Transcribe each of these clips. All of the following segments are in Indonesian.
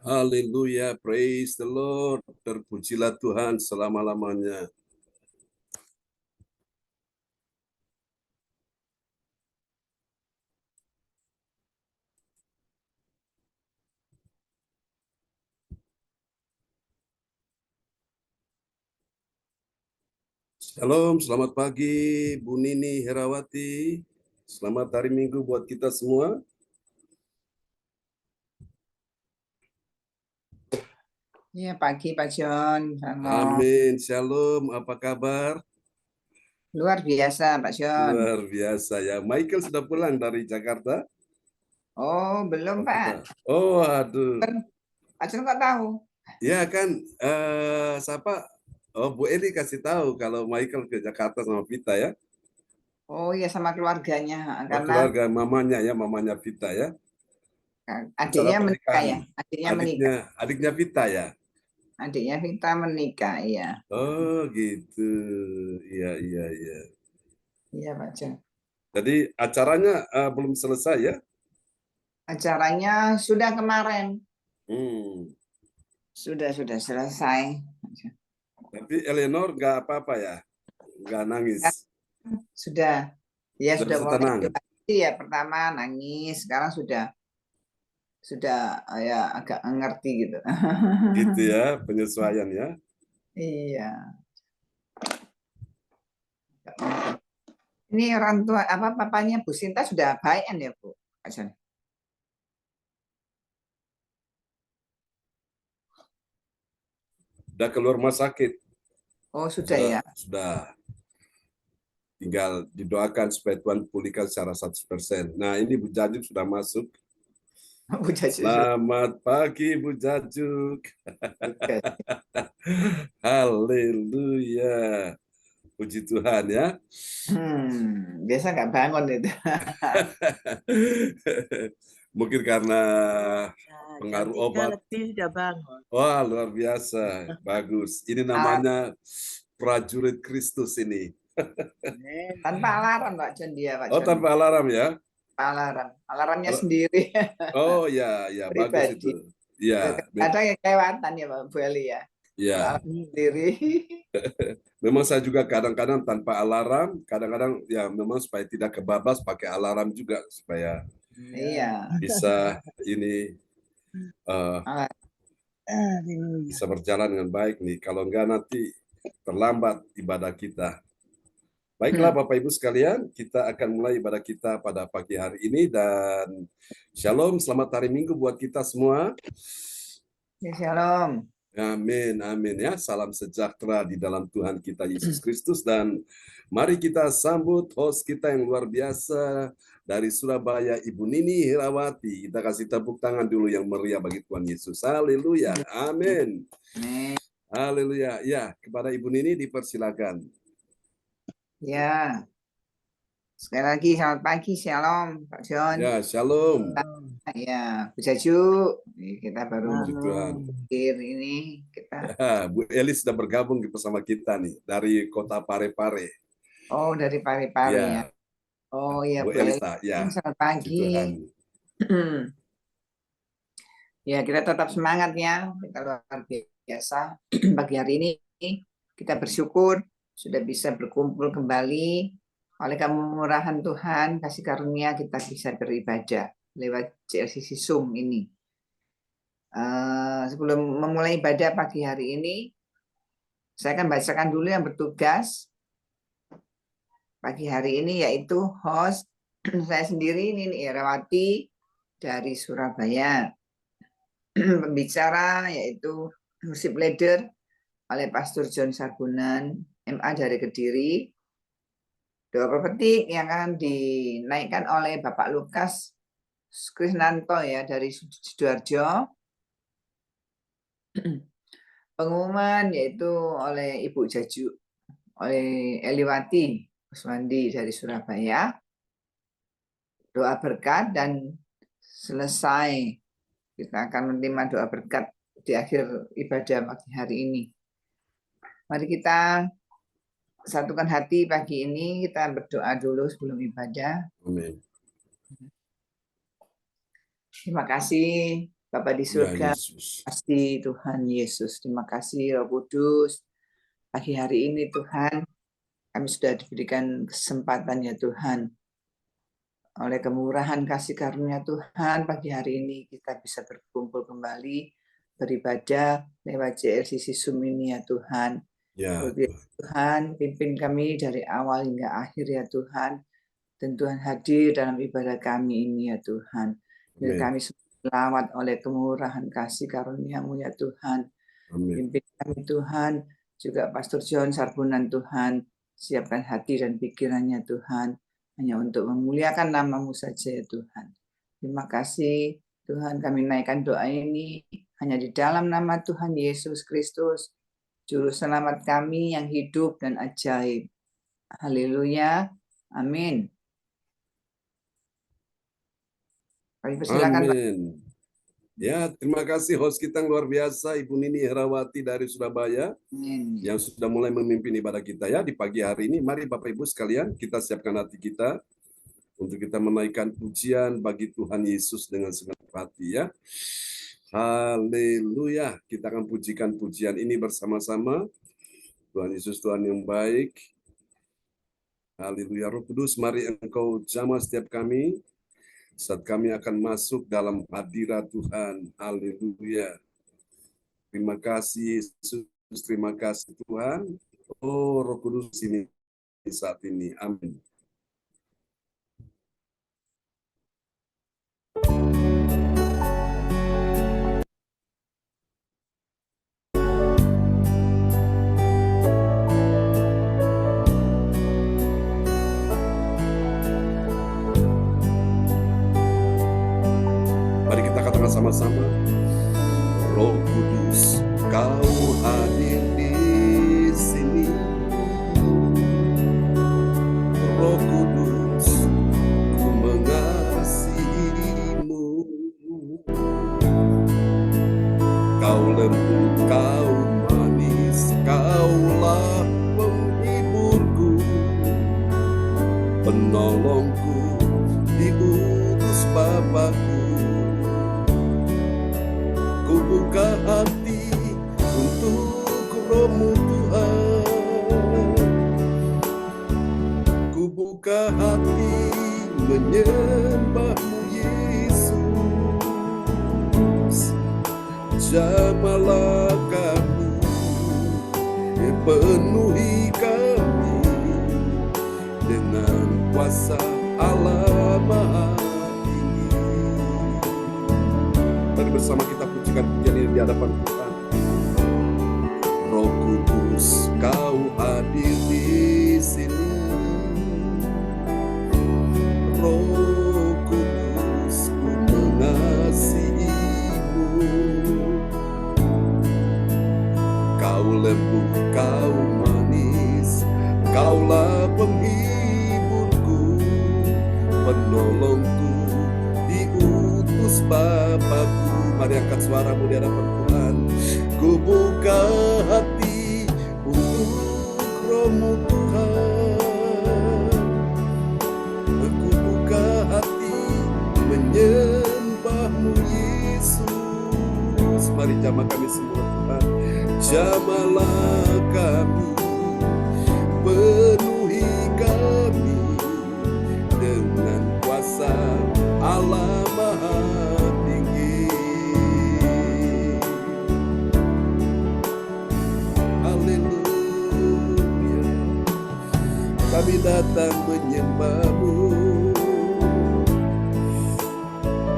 Haleluya, praise the Lord. Terpujilah Tuhan selama-lamanya. Shalom, selamat pagi Bu Nini Herawati. Selamat hari Minggu buat kita semua. Ya, pagi Pak John. Shalom. Amin, shalom. Apa kabar? Luar biasa Pak John. Luar biasa ya. Michael sudah pulang dari Jakarta? Oh, belum Pak. Oh, aduh. Pak John kok tahu? Ya kan, siapa? Oh, Bu Eli kasih tahu kalau Michael ke Jakarta sama Vita ya. Oh iya, sama keluarganya. Oh, Karena keluarga mamanya ya, mamanya Vita ya. adiknya menikah ya. Adiknya menikah. Adiknya Vita ya. Adiknya Vita menikah, iya. Oh gitu, iya iya iya. Iya Pak John. Jadi acaranya belum selesai ya? Acaranya sudah kemarin. Hmm. Sudah selesai. Tapi Eleanor nggak apa-apa ya? Nggak nangis? Sudah. Ya sudah bisa mulai tenang? ya, pertama nangis, sekarang sudah ya agak ngerti gitu. Gitu ya, penyesuaian ya. Iya. Ini orang tua papanya Bu Sinta sudah baik kan ya Bu? Pak John? Udah keluar rumah sakit. Oh sudah ya. Sudah. Tinggal didoakan supaya Tuhan pulihkan secara 100%. Nah ini Bu Jajuk sudah masuk. Bu Jajuk. Selamat pagi Bu Jajuk. Haleluya. Puji Tuhan ya. Biasa nggak bangun itu. Mungkin karena pengaruh obat. Lebih sudah bangun. Wah, luar biasa. Bagus. Ini namanya prajurit Kristus ini. Tanpa alarm Pak John dia, Pak John. Oh, tanpa alarm ya? Alarm. Alarmnya sendiri. Oh, ya, ya, bagus itu. Ya. Ada yang kelewatan ya Pak Bu Eli ya. Ya. Sendiri. Memang saya juga kadang-kadang tanpa alarm, kadang-kadang ya memang supaya tidak kebablas pakai alarm juga supaya bisa ini bisa berjalan dengan baik nih. Kalau enggak nanti terlambat ibadah kita. Baiklah Bapak Ibu sekalian, kita akan mulai ibadah kita pada pagi hari ini dan shalom, selamat hari Minggu buat kita semua. Ya, shalom. Amin, amin ya. Salam sejahtera di dalam Tuhan kita Yesus Kristus dan mari kita sambut host kita yang luar biasa dari Surabaya, Ibu Nini Herawati. Kita kasih tepuk tangan dulu yang meriah bagi Tuhan Yesus. Haleluya. Amin. Haleluya. Ya, kepada Ibu Nini dipersilakan. Ya. Sekali lagi selamat pagi, shalom Pak John. Ya, shalom. Ya, Bu Jajuk. Kita baru akhir ini kita. Ya, Bu Eli sudah bergabung bersama kita nih dari kota Parepare. Oh, dari Parepare ya. Oh ya, Bu Eli, ya. Selamat pagi. Ya, kita tetap semangat ya. Kita luar biasa. Pagi hari ini kita bersyukur sudah bisa berkumpul kembali. Oleh kemurahan Tuhan, kasih karunia kita bisa beribadah lewat CLCC Zoom ini. Sebelum memulai ibadah pagi hari ini, saya akan bacakan dulu yang bertugas pagi hari ini, yaitu host saya sendiri, Nini Herawati dari Surabaya. Pembicara yaitu worship leader oleh Pastor John Sarbunan, MA dari Kediri. Doa pepetik yang akan dinaikkan oleh Bapak Lukas Krisnanto ya dari Sidoarjo. Pengumuman yaitu oleh Ibu Jaju, oleh Eliwati Kuswandi dari Surabaya. Doa berkat dan selesai kita akan menerima doa berkat di akhir ibadah pagi hari ini. Mari kita satukan hati pagi ini, kita berdoa dulu sebelum ibadah. Amin. Terima kasih Bapa di Ya surga, Yesus. kasih Tuhan Yesus. Terima kasih Roh Kudus. Pagi hari ini Tuhan, kami sudah diberikan kesempatan ya Tuhan. Oleh kemurahan kasih karunia Tuhan, pagi hari ini kita bisa berkumpul kembali, beribadah lewat JLCC Zoom ini ya Tuhan. Ya Tuhan, pimpin kami dari awal hingga akhir ya Tuhan. Dan Tuhan hadir dalam ibadah kami ini ya Tuhan. Dan Amin. kami selamat oleh kemurahan kasih karunia-Mu ya Tuhan. Amin. Pimpin kami Tuhan, juga Pastor John Sarbunan Tuhan, siapkan hati dan pikirannya Tuhan, hanya untuk memuliakan nama-Mu saja ya Tuhan. Terima kasih Tuhan, kami naikkan doa ini hanya di dalam nama Tuhan Yesus Kristus, Juru Selamat kami yang hidup dan ajaib. Haleluya. Amin. Kami persilakan. Amin. Ya, terima kasih host kita yang luar biasa, Ibu Nini Herawati dari Surabaya, Amin. yang sudah mulai memimpin ibadah kita ya di pagi hari ini. Mari Bapak Ibu sekalian, kita siapkan hati kita untuk kita menaikkan pujian bagi Tuhan Yesus dengan segenap hati ya. Haleluya, kita akan pujikan pujian ini bersama-sama. Tuhan Yesus Tuhan yang baik. Haleluya, Roh Kudus, mari Engkau jamah setiap kami, saat kami akan masuk dalam hadirat Tuhan. Haleluya. Terima kasih Yesus, terima kasih Tuhan. Oh, Roh Kudus ini saat ini. Amin. Mari kita katakan sama-sama. Roh Kudus, Kau hadir di sini. Roh Kudus, ku mengasihimu. Kau lembut, Kau manis, Kaulah penghiburku, penolongku, diutus Bapakku. Ku buka hati untuk Roh-Mu Tuhan. Ku buka hati menyembah-Mu Yesus. Jamahlah kami, penuhi kami dengan kuasa Allah Maha Tinggi. Mari bersama kita pujikan pujian ini di hadapan Tuhan. Roh Kudus, Kau hadir di sini. Roh Kudus, ku mengasihimu. Kau lembut, Kau manis, Kaulah penghiburku, penolongku, diutus Bapakku. Mari angkat suaramu di hadapan Tuhan. Ku buka hati untuk Roh-Mu Tuhan. Ku buka hati menyembah-Mu Yesus. Mari jamah kami semua Tuhan. Jamahlah kami, penuhi kami dengan kuasa Allah Maha Tinggi. Haleluya, kami datang menyembah-Mu.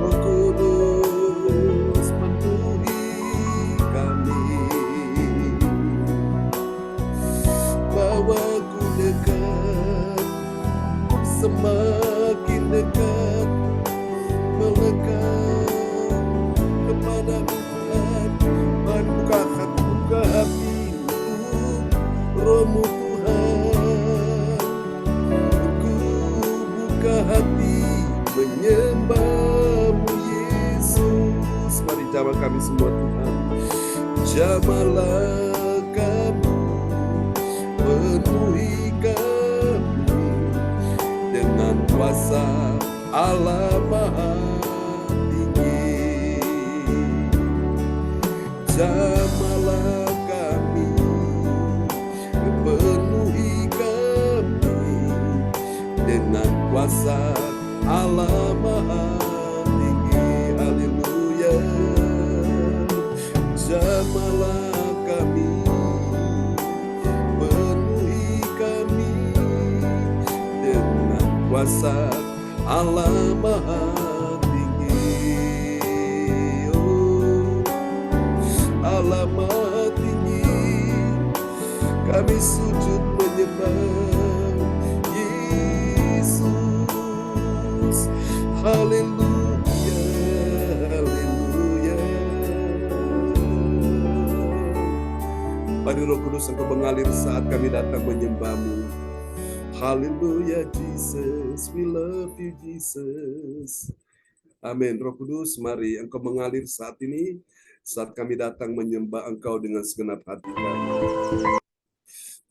Roh Kudus, penuhi kami. Bawaku dekat, semakin dekat, melekat kepada Tuhan. Mari buka hati untuk Roh-Mu Tuhan. Ku buka hati menyembah-Mu Yesus. Mari jamah kami semua Tuhan. Jamahlah kami, penuhi kami dengan kuasa Allah Maha Tinggi. Jamahlah kami, penuhi kami dengan kuasa Allah Maha Tinggi. Haleluya. Jamahlah kami, penuhi kami dengan kuasa Allah Maha Tinggi. Oh, Allah Maha Tinggi, kami sujud menyembah Yesus. Haleluya, haleluya. Mari Roh Kudus Engkau mengalir saat kami datang menyembah-Mu. Haleluya, Jesus, we love you, Jesus. Amin. Roh Kudus, mari Engkau mengalir saat ini, saat kami datang menyembah Engkau dengan segenap hati kami.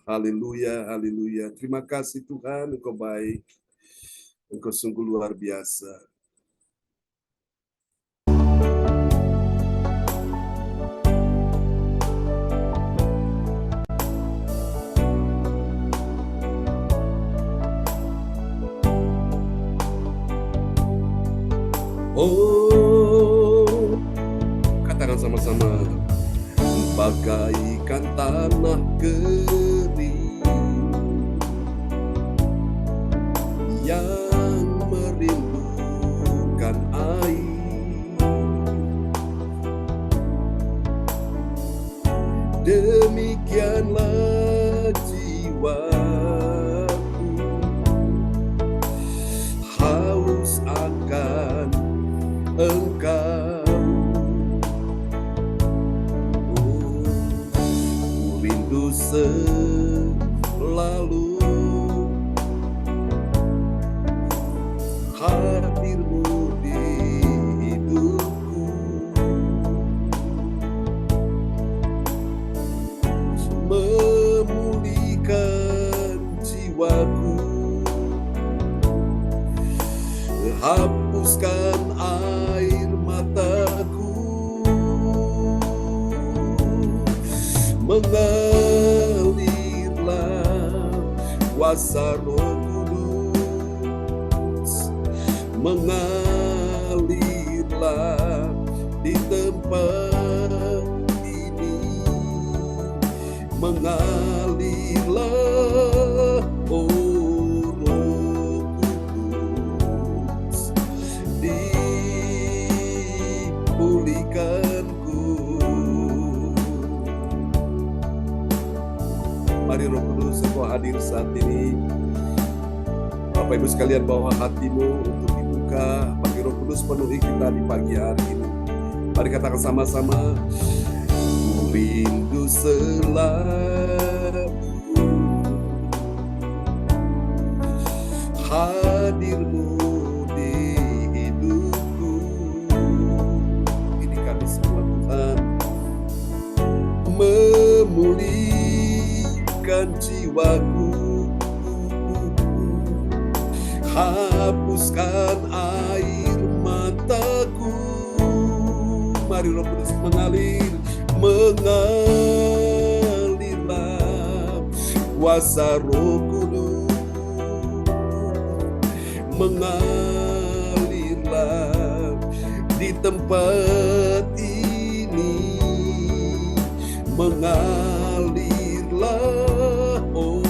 Haleluya, haleluya. Terima kasih Tuhan, Engkau baik. Engkau sungguh luar biasa. Oh, katakan sama-sama. Bagaikan tanah kering yang merindukan air, demikianlah jiwaku haus akan Engkau. Oh, ku rindu selalu hadir-Mu di hidupku, memulihkan jiwaku, hapuskan air mataku, mengalirlah kuasa Roh Kudus, mengalirlah di tempat ini, mengalirlah, oh Roh Kudus, dipulihkanku. Mari Roh Kudus, Engkau hadir saat ini. Bapak Ibu sekalian, bawa hatimu untuk dibuka. Bagi Roh Kudus penuhi kita di pagi hari ini. Mari katakan sama-sama. Ku rindu selalu hadir-Mu di hidupku. Ini kami semua Tuhan, memulihkan jiwaku, hapuskan air mataku. Mari Roh Kudus mengalir, mengalirlah kuasa Roh Kudus, mengalirlah di tempat ini, mengalirlah, oh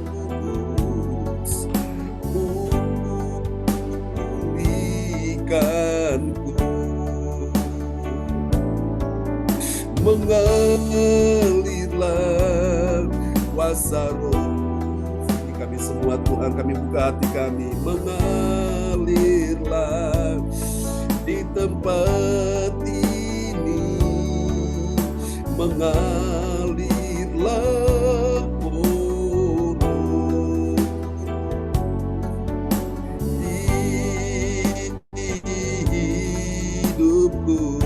Kudus, pulihkanku, mengalirlah kuasa Roh. Kami semua Tuhan, kami buka hati kami, mengalirlah di tempat ini, mengalirlah, oh Roh, di hidupku.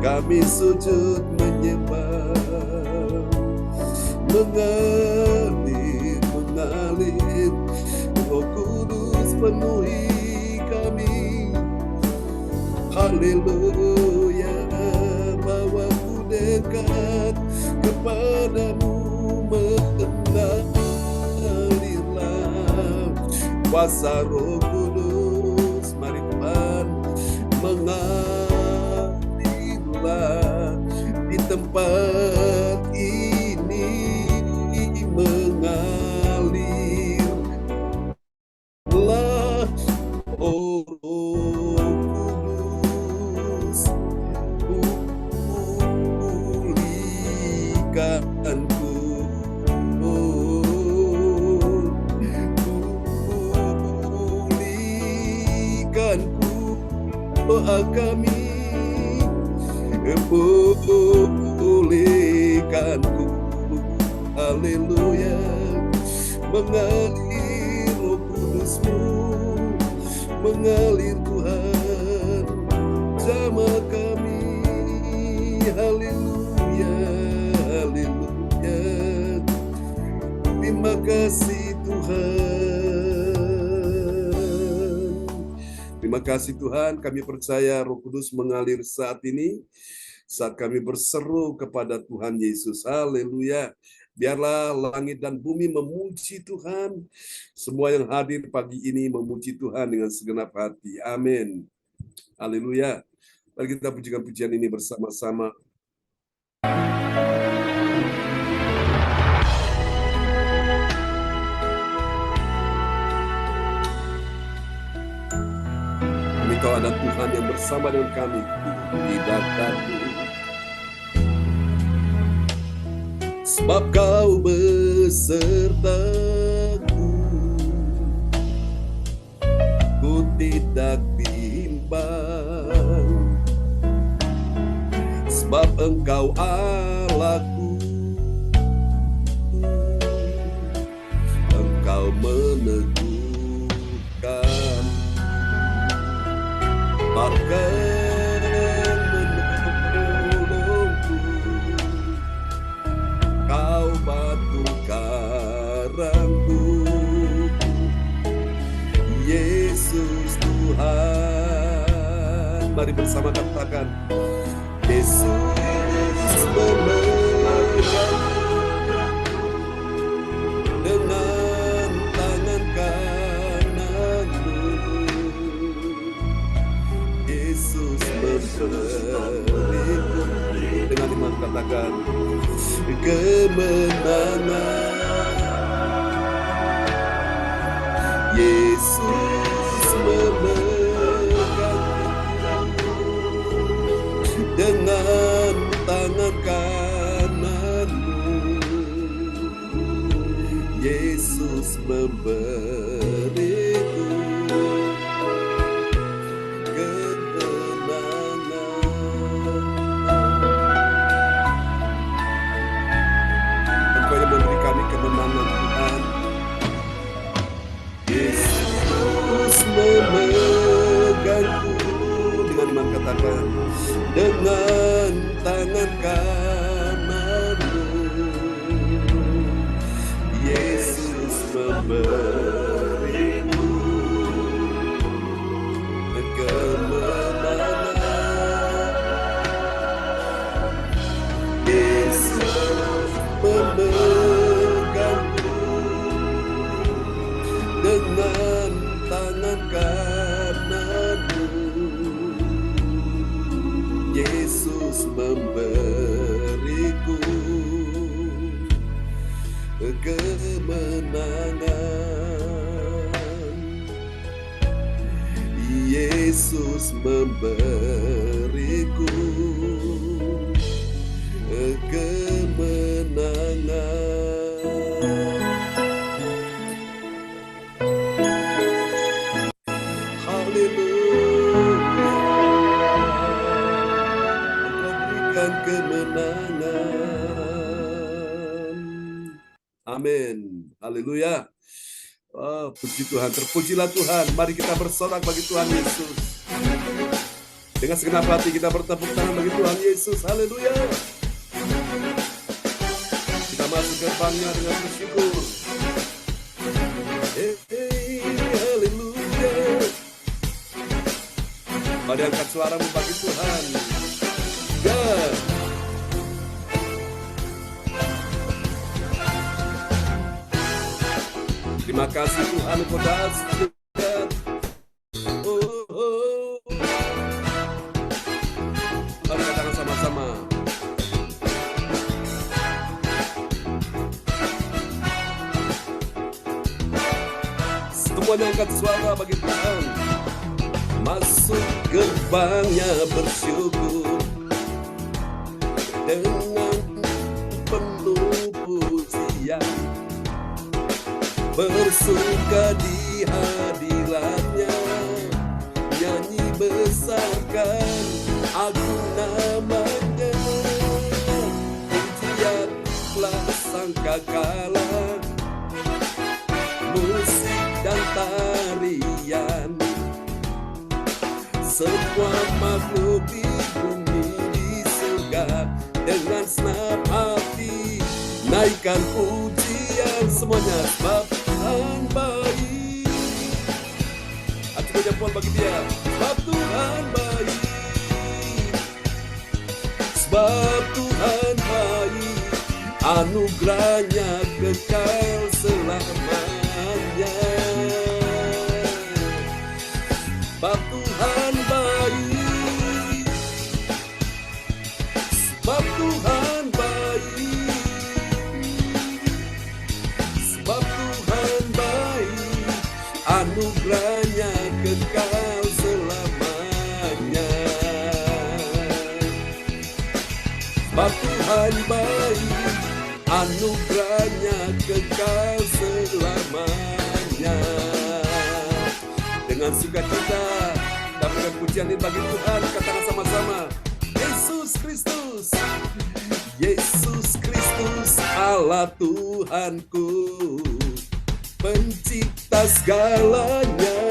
Kami sujud menyembah, mengalirlah mengalir. Roh Kudus penuhi kami. Haleluya, bawaku dekat kepadamu, mengalirlah kuasa Roh Kudus. Mari Tuhan, mengalirlah di tempat ini, mengalirlah, oh Roh Kudus, pulihkanku, pulihkanku doa kami, pulihkanku. Haleluya, mengalir Roh Kudus-Mu, mengalir Tuhan, jamah kami. Haleluya, haleluya. Terima kasih Tuhan. Terima kasih Tuhan, kami percaya Roh Kudus mengalir saat ini, saat kami berseru kepada Tuhan Yesus. Haleluya. Biarlah langit dan bumi memuji Tuhan. Semua yang hadir pagi ini memuji Tuhan dengan segenap hati. Amin. Haleluya. Mari kita pujikan pujian ini bersama-sama. Kami tahu ada Tuhan yang bersama dengan kami di dataku. Sebab Kau besertaku, ku tidak bimbang. Sebab Engkau Allahku, Engkau meneguhkan, bahkan menolongku. Kau batu karangku, Yesus Tuhan. Mari bersama katakan, Yesus memegang dengan tangan kananmu. Yesus memberiku, dengan iman katakan, kemenangan. Yesus memegang dengan tangan kananmu. Yesus memberiku kemenangan. Engkau yang memberi kami kemenangan, Tuhan. Yesus memegangku, dengan iman katakan, dengan tangan kananmu. Yesus memberiku kemenangan. Yesus memegangku dengan tangan kananmu. Yesus memberiku kemenangan. Yesus memberiku kemenangan. Haleluya, Engkau berikan kemenangan. Amin. Haleluya. Oh, puji Tuhan, terpujilah Tuhan. Mari kita bersorak bagi Tuhan Yesus. Dengan segenap hati kita bertepuk tangan bagi Tuhan Yesus. Haleluya. Kita masuk ke depannya dengan bersyukur. Mari angkat suaramu bagi Tuhan. Ya. Terima kasih Tuhan, Engkau dahsyat. Oh, oh. Mari katakan sama-sama. Semuanya angkat suara bagi Tuhan. Masuk gerbangnya bersyukur dengan penuh pujian, bersuka di hadiratnya, nyanyi besarkan agung namanya, pujianlah sangkakala, musik dan tarian, semua makhluk di bumi di surga dengan senang hati naikkan pujian semuanya, sebab Tuhan baik. Aku jempol bagi dia, sebab Tuhan baik, sebab Tuhan baik, anugerahnya kekal selamanya. Sebab Tuhan baik, sebab Tuhan baik, sebab Tuhan baik, anugerahnya kekal selamanya. Sebab Tuhan baik, anugerahnya kekal selamanya. Dengan sukacita dapatkan pujian ini bagi Tuhan, katakan sama-sama. Yesus Kristus, Yesus Kristus, Allah Tuhanku, pencipta segalanya,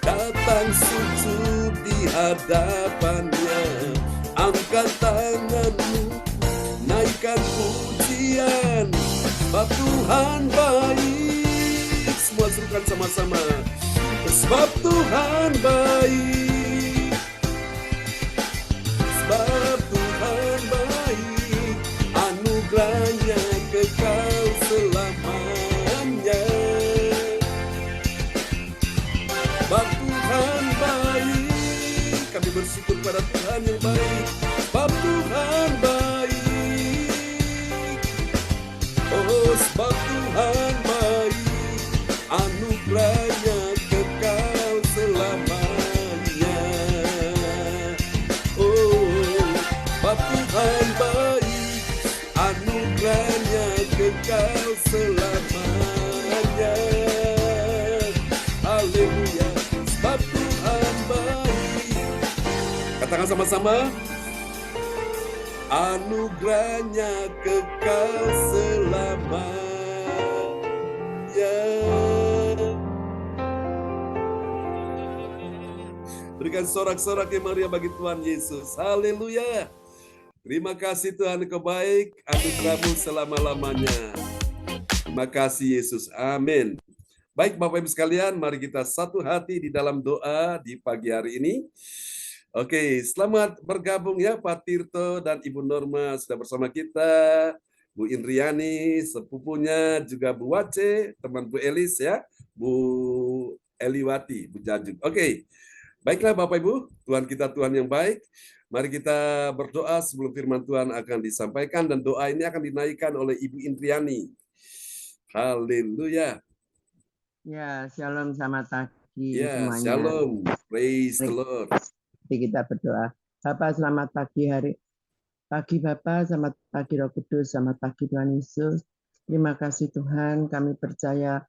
datang sujud di hadapannya, angkat tanganmu, naikkan pujian, sebab Tuhan baik. Semua serukan sama-sama, sebab Tuhan baik, sebab Tuhan baik, anugerahnya kekal selamanya. Sebab Tuhan baik, kami bersyukur pada Tuhan yang baik, sebab Tuhan baik, oh sebab Tuhan baik, anugerahnya kekal selamanya. Oh, sebab Tuhan baik, anugerahnya kekal selamanya. Haleluya, sebab Tuhan baik. Katakan sama-sama, anugerahnya kekal selamanya. Berikan sorak-sorak yang meriah bagi Tuhan Yesus. Haleluya. Terima kasih Tuhan, Engkau baik, anugerahmu selama-lamanya. Terima kasih Yesus. Amin. Baik Bapak Ibu sekalian, mari kita satu hati di dalam doa di pagi hari ini. Oke, selamat bergabung ya Pak Tirto dan Ibu Norma sudah bersama kita. Bu Indriani, sepupunya, juga Bu Wace, teman Bu Elis ya, Bu Eliwati, Bu Jajuk. Oke. Baiklah Bapak Ibu, Tuhan kita Tuhan yang baik. Mari kita berdoa sebelum firman Tuhan akan disampaikan, dan doa ini akan dinaikkan oleh Ibu Indriani. Haleluya. Ya, shalom, selamat pagi Ya, semuanya. shalom. Praise the Lord. Kita berdoa. Bapak, selamat pagi Bapak, selamat pagi Roh Kudus, selamat pagi Tuhan Yesus. Terima kasih Tuhan, kami percaya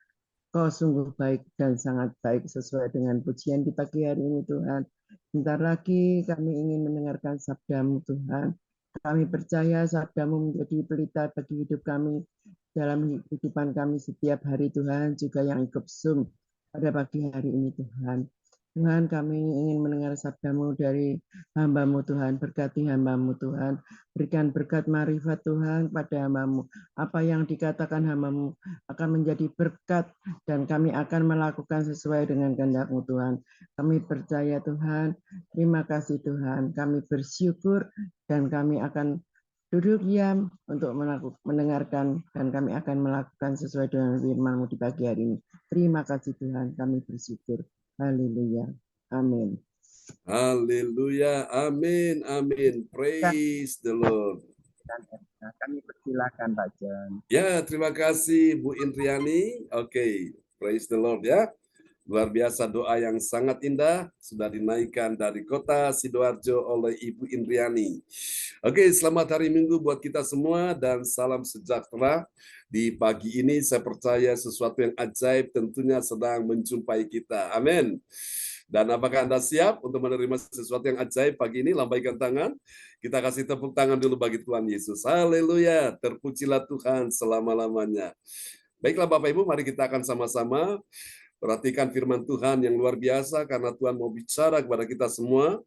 Kau sungguh baik dan sangat baik sesuai dengan pujian di pagi hari ini Tuhan. Bentar lagi kami ingin mendengarkan sabda-Mu Tuhan. Kami percaya sabda-Mu menjadi pelita bagi hidup kami dalam kehidupan kami setiap hari Tuhan, juga yang ikut Zoom pada pagi hari ini Tuhan. Tuhan, kami ingin mendengar sabda-Mu dari hamba-Mu Tuhan. Berkati hamba-Mu Tuhan. Berikan berkat marifat Tuhan pada hamba-Mu. Apa yang dikatakan hamba-Mu akan menjadi berkat dan kami akan melakukan sesuai dengan kehendak-Mu Tuhan. Kami percaya Tuhan. Terima kasih Tuhan. Kami bersyukur dan kami akan duduk diam untuk mendengarkan dan kami akan melakukan sesuai dengan firman-Mu di pagi hari ini. Terima kasih Tuhan. Kami bersyukur. Haleluya. Amin. Haleluya. Amin. Amin. Praise the Lord. Kami persilakan Pak John. Ya, terima kasih Bu Indriani. Oke, praise the Lord ya. Luar biasa doa yang sangat indah sudah dinaikkan dari kota Sidoarjo oleh Ibu Indriani. Oke, selamat hari Minggu buat kita semua dan salam sejahtera. Di pagi ini saya percaya sesuatu yang ajaib tentunya sedang menjumpai kita. Amin. Dan apakah Anda siap untuk menerima sesuatu yang ajaib pagi ini? Lambaikan tangan. Kita kasih tepuk tangan dulu bagi Tuhan Yesus. Haleluya. Terpujilah Tuhan selama-lamanya. Baiklah Bapak Ibu, mari kita akan sama-sama perhatikan firman Tuhan yang luar biasa karena Tuhan mau bicara kepada kita semua.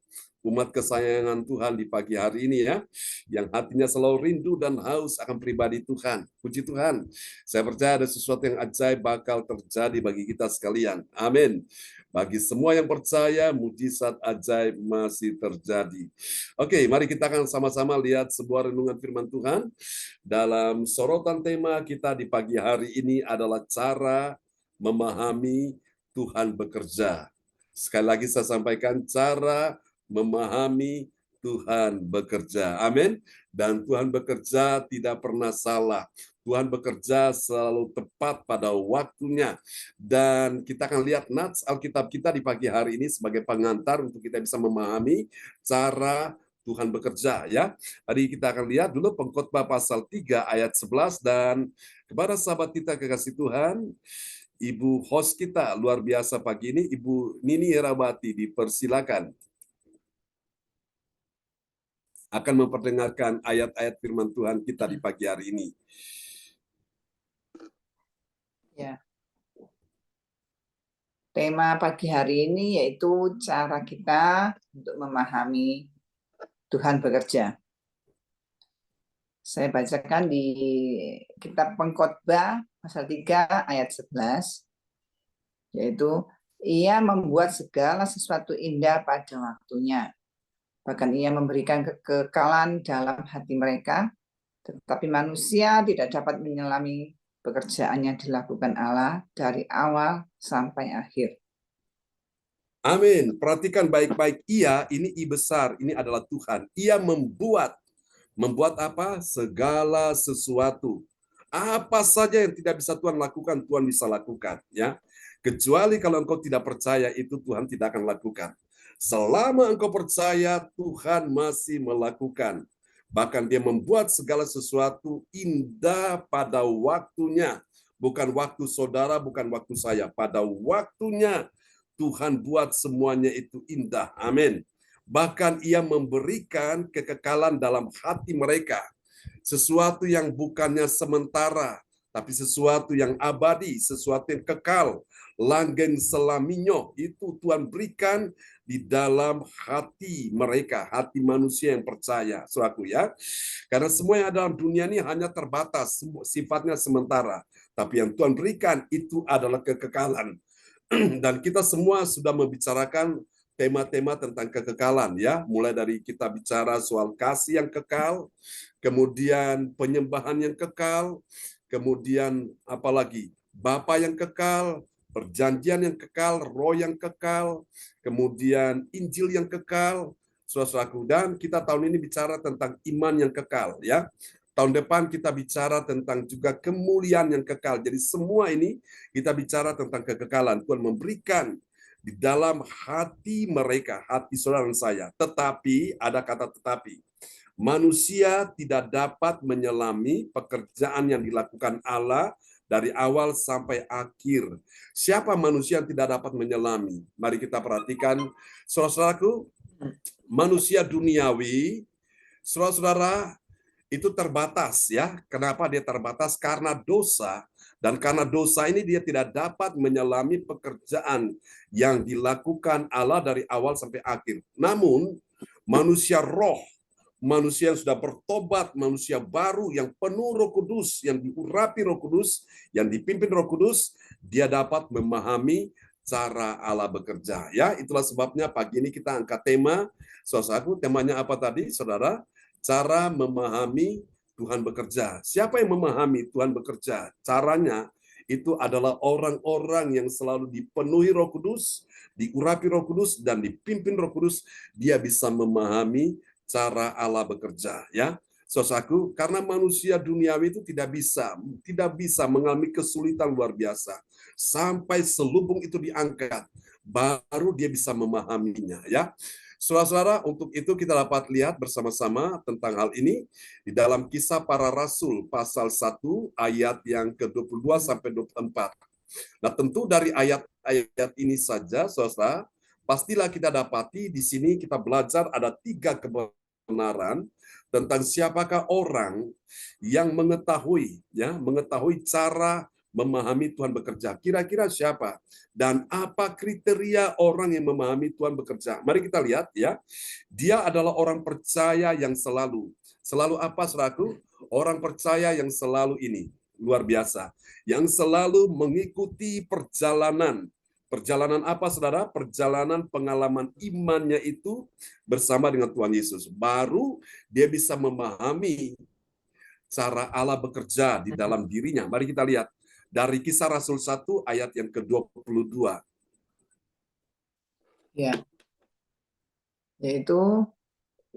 Umat kesayangan Tuhan di pagi hari ini ya, yang hatinya selalu rindu dan haus akan pribadi Tuhan. Puji Tuhan, saya percaya ada sesuatu yang ajaib bakal terjadi bagi kita sekalian. Amin. Bagi semua yang percaya, mujizat ajaib masih terjadi. Oke, mari kita akan sama-sama lihat sebuah renungan firman Tuhan. Dalam sorotan tema kita di pagi hari ini adalah cara memahami Tuhan bekerja. Sekali lagi saya sampaikan cara memahami Tuhan bekerja. Amin. Dan Tuhan bekerja tidak pernah salah. Tuhan bekerja selalu tepat pada waktunya. Dan kita akan lihat nats Alkitab kita di pagi hari ini sebagai pengantar untuk kita bisa memahami cara Tuhan bekerja ya. Hari kita akan lihat dulu Pengkhotbah pasal 3 ayat 11 dan kepada sahabat kita kekasih Tuhan, Ibu host kita luar biasa pagi ini, Ibu Nini Herawati, dipersilakan akan memperdengarkan ayat-ayat firman Tuhan kita di pagi hari ini. Ya. Tema pagi hari ini yaitu cara kita untuk memahami Tuhan bekerja. Saya bacakan di kitab Pengkhotbah pasal 3 ayat 11, yaitu ia membuat segala sesuatu indah pada waktunya. Bahkan ia memberikan kekekalan dalam hati mereka, tetapi manusia tidak dapat menyelami pekerjaan yang dilakukan Allah dari awal sampai akhir. Amin. Perhatikan baik-baik. Ia, ini I besar, ini adalah Tuhan. Ia membuat apa? Segala sesuatu. Apa saja yang tidak bisa Tuhan lakukan, Tuhan bisa lakukan. Ya, kecuali kalau engkau tidak percaya, itu Tuhan tidak akan lakukan. Selama engkau percaya, Tuhan masih melakukan. Bahkan dia membuat segala sesuatu indah pada waktunya. Bukan waktu saudara, bukan waktu saya. Pada waktunya Tuhan buat semuanya itu indah. Amin. Bahkan ia memberikan kekekalan dalam hati mereka. Sesuatu yang bukannya sementara, tapi sesuatu yang abadi, sesuatu yang kekal. Langgeng selaminyo, itu Tuhan berikan di dalam hati mereka, hati manusia yang percaya, saudaraku ya. Karena semua yang ada dalam dunia ini hanya terbatas, sifatnya sementara. Tapi yang Tuhan berikan itu adalah kekekalan. Dan kita semua sudah membicarakan tema-tema tentang kekekalan ya, mulai dari kita bicara soal kasih yang kekal, kemudian penyembahan yang kekal, kemudian apalagi Bapa yang kekal, perjanjian yang kekal, roh yang kekal, kemudian Injil yang kekal, saudaraku. Dan kita tahun ini bicara tentang iman yang kekal ya. Tahun depan kita bicara tentang juga kemuliaan yang kekal. Jadi semua ini kita bicara tentang kekekalan. Tuhan memberikan di dalam hati mereka, hati saudara dan saya. Tetapi, ada kata tetapi. Manusia tidak dapat menyelami pekerjaan yang dilakukan Allah dari awal sampai akhir. Siapa manusia yang tidak dapat menyelami? Mari kita perhatikan, saudaraku, manusia duniawi, saudara-saudara, itu terbatas ya. Kenapa dia terbatas? Karena dosa Dan karena dosa ini dia tidak dapat menyelami pekerjaan yang dilakukan Allah dari awal sampai akhir. Namun manusia roh, manusia yang sudah bertobat, manusia baru yang penuh Roh Kudus, yang diurapi Roh Kudus, yang dipimpin Roh Kudus, dia dapat memahami cara Allah bekerja. Ya, itulah sebabnya pagi ini kita angkat tema, saudaraku, temanya apa tadi, saudara? Cara memahami Tuhan bekerja. Siapa yang memahami Tuhan bekerja? Caranya itu adalah orang-orang yang selalu dipenuhi Roh Kudus, diurapi Roh Kudus, dan dipimpin Roh Kudus. Dia bisa memahami cara Allah bekerja, ya. Saudaraku, karena manusia duniawi itu tidak bisa mengalami kesulitan luar biasa sampai selubung itu diangkat, baru dia bisa memahaminya, ya. Saudara-saudara, untuk itu kita dapat lihat bersama-sama tentang hal ini di dalam Kisah Para Rasul pasal 1 ayat yang ke-22 sampai 24. Nah, tentu dari ayat-ayat ini saja, saudara, pastilah kita dapati di sini kita belajar ada 3 kebenaran tentang siapakah orang yang mengetahui cara memahami Tuhan bekerja. Kira-kira siapa? Dan apa kriteria orang yang memahami Tuhan bekerja? Mari kita lihat, ya. Dia adalah orang percaya yang selalu apa, saudaraku? Orang percaya yang selalu ini luar biasa, yang selalu mengikuti perjalanan apa, saudara? Perjalanan pengalaman imannya itu bersama dengan Tuhan Yesus. Baru dia bisa memahami cara Allah bekerja di dalam dirinya. Mari kita lihat dari Kisah Rasul 1 ayat yang ke-22. Ya, yaitu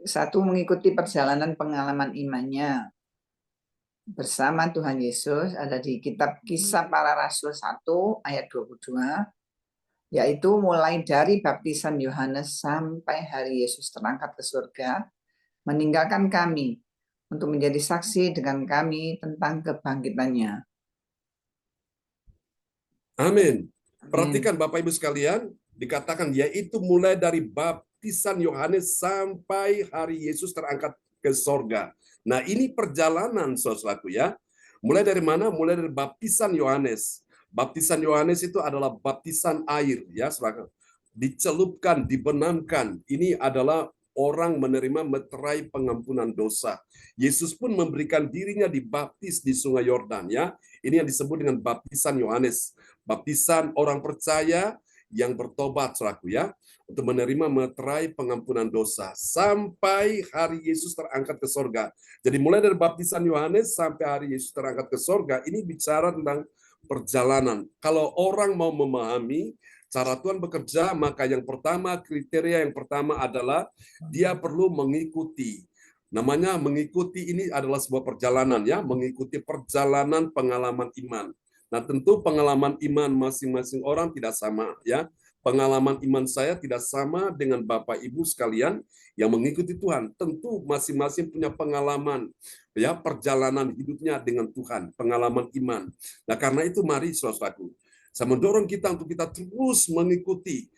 1, mengikuti perjalanan pengalaman imannya bersama Tuhan Yesus, ada di kitab Kisah Para Rasul 1 ayat 22, yaitu mulai dari baptisan Yohanes sampai hari Yesus terangkat ke surga, meninggalkan kami untuk menjadi saksi dengan kami tentang kebangkitannya. Amin. Perhatikan Bapak Ibu sekalian, dikatakan yaitu mulai dari baptisan Yohanes sampai hari Yesus terangkat ke sorga. Nah, ini perjalanan, saudaraku, ya. Mulai dari mana? Mulai dari baptisan Yohanes. Baptisan Yohanes itu adalah baptisan air, ya, saudara. Dicelupkan, dibenamkan. Ini adalah orang menerima meterai pengampunan dosa. Yesus pun memberikan dirinya dibaptis di Sungai Yordan, ya. Ini yang disebut dengan baptisan Yohanes. Baptisan orang percaya yang bertobat, saudaraku, ya, untuk menerima meterai pengampunan dosa sampai hari Yesus terangkat ke sorga. Jadi mulai dari baptisan Yohanes sampai hari Yesus terangkat ke sorga, ini bicara tentang perjalanan. Kalau orang mau memahami cara Tuhan bekerja, maka yang pertama, kriteria yang pertama adalah dia perlu mengikuti. Namanya mengikuti ini adalah sebuah perjalanan, ya, mengikuti perjalanan pengalaman iman. Nah, tentu pengalaman iman masing-masing orang tidak sama, ya. Pengalaman iman saya tidak sama dengan Bapak Ibu sekalian yang mengikuti Tuhan. Tentu masing-masing punya pengalaman, ya, perjalanan hidupnya dengan Tuhan, pengalaman iman. Nah, karena itu mari, saudaraku, saya mendorong kita untuk kita terus mengikuti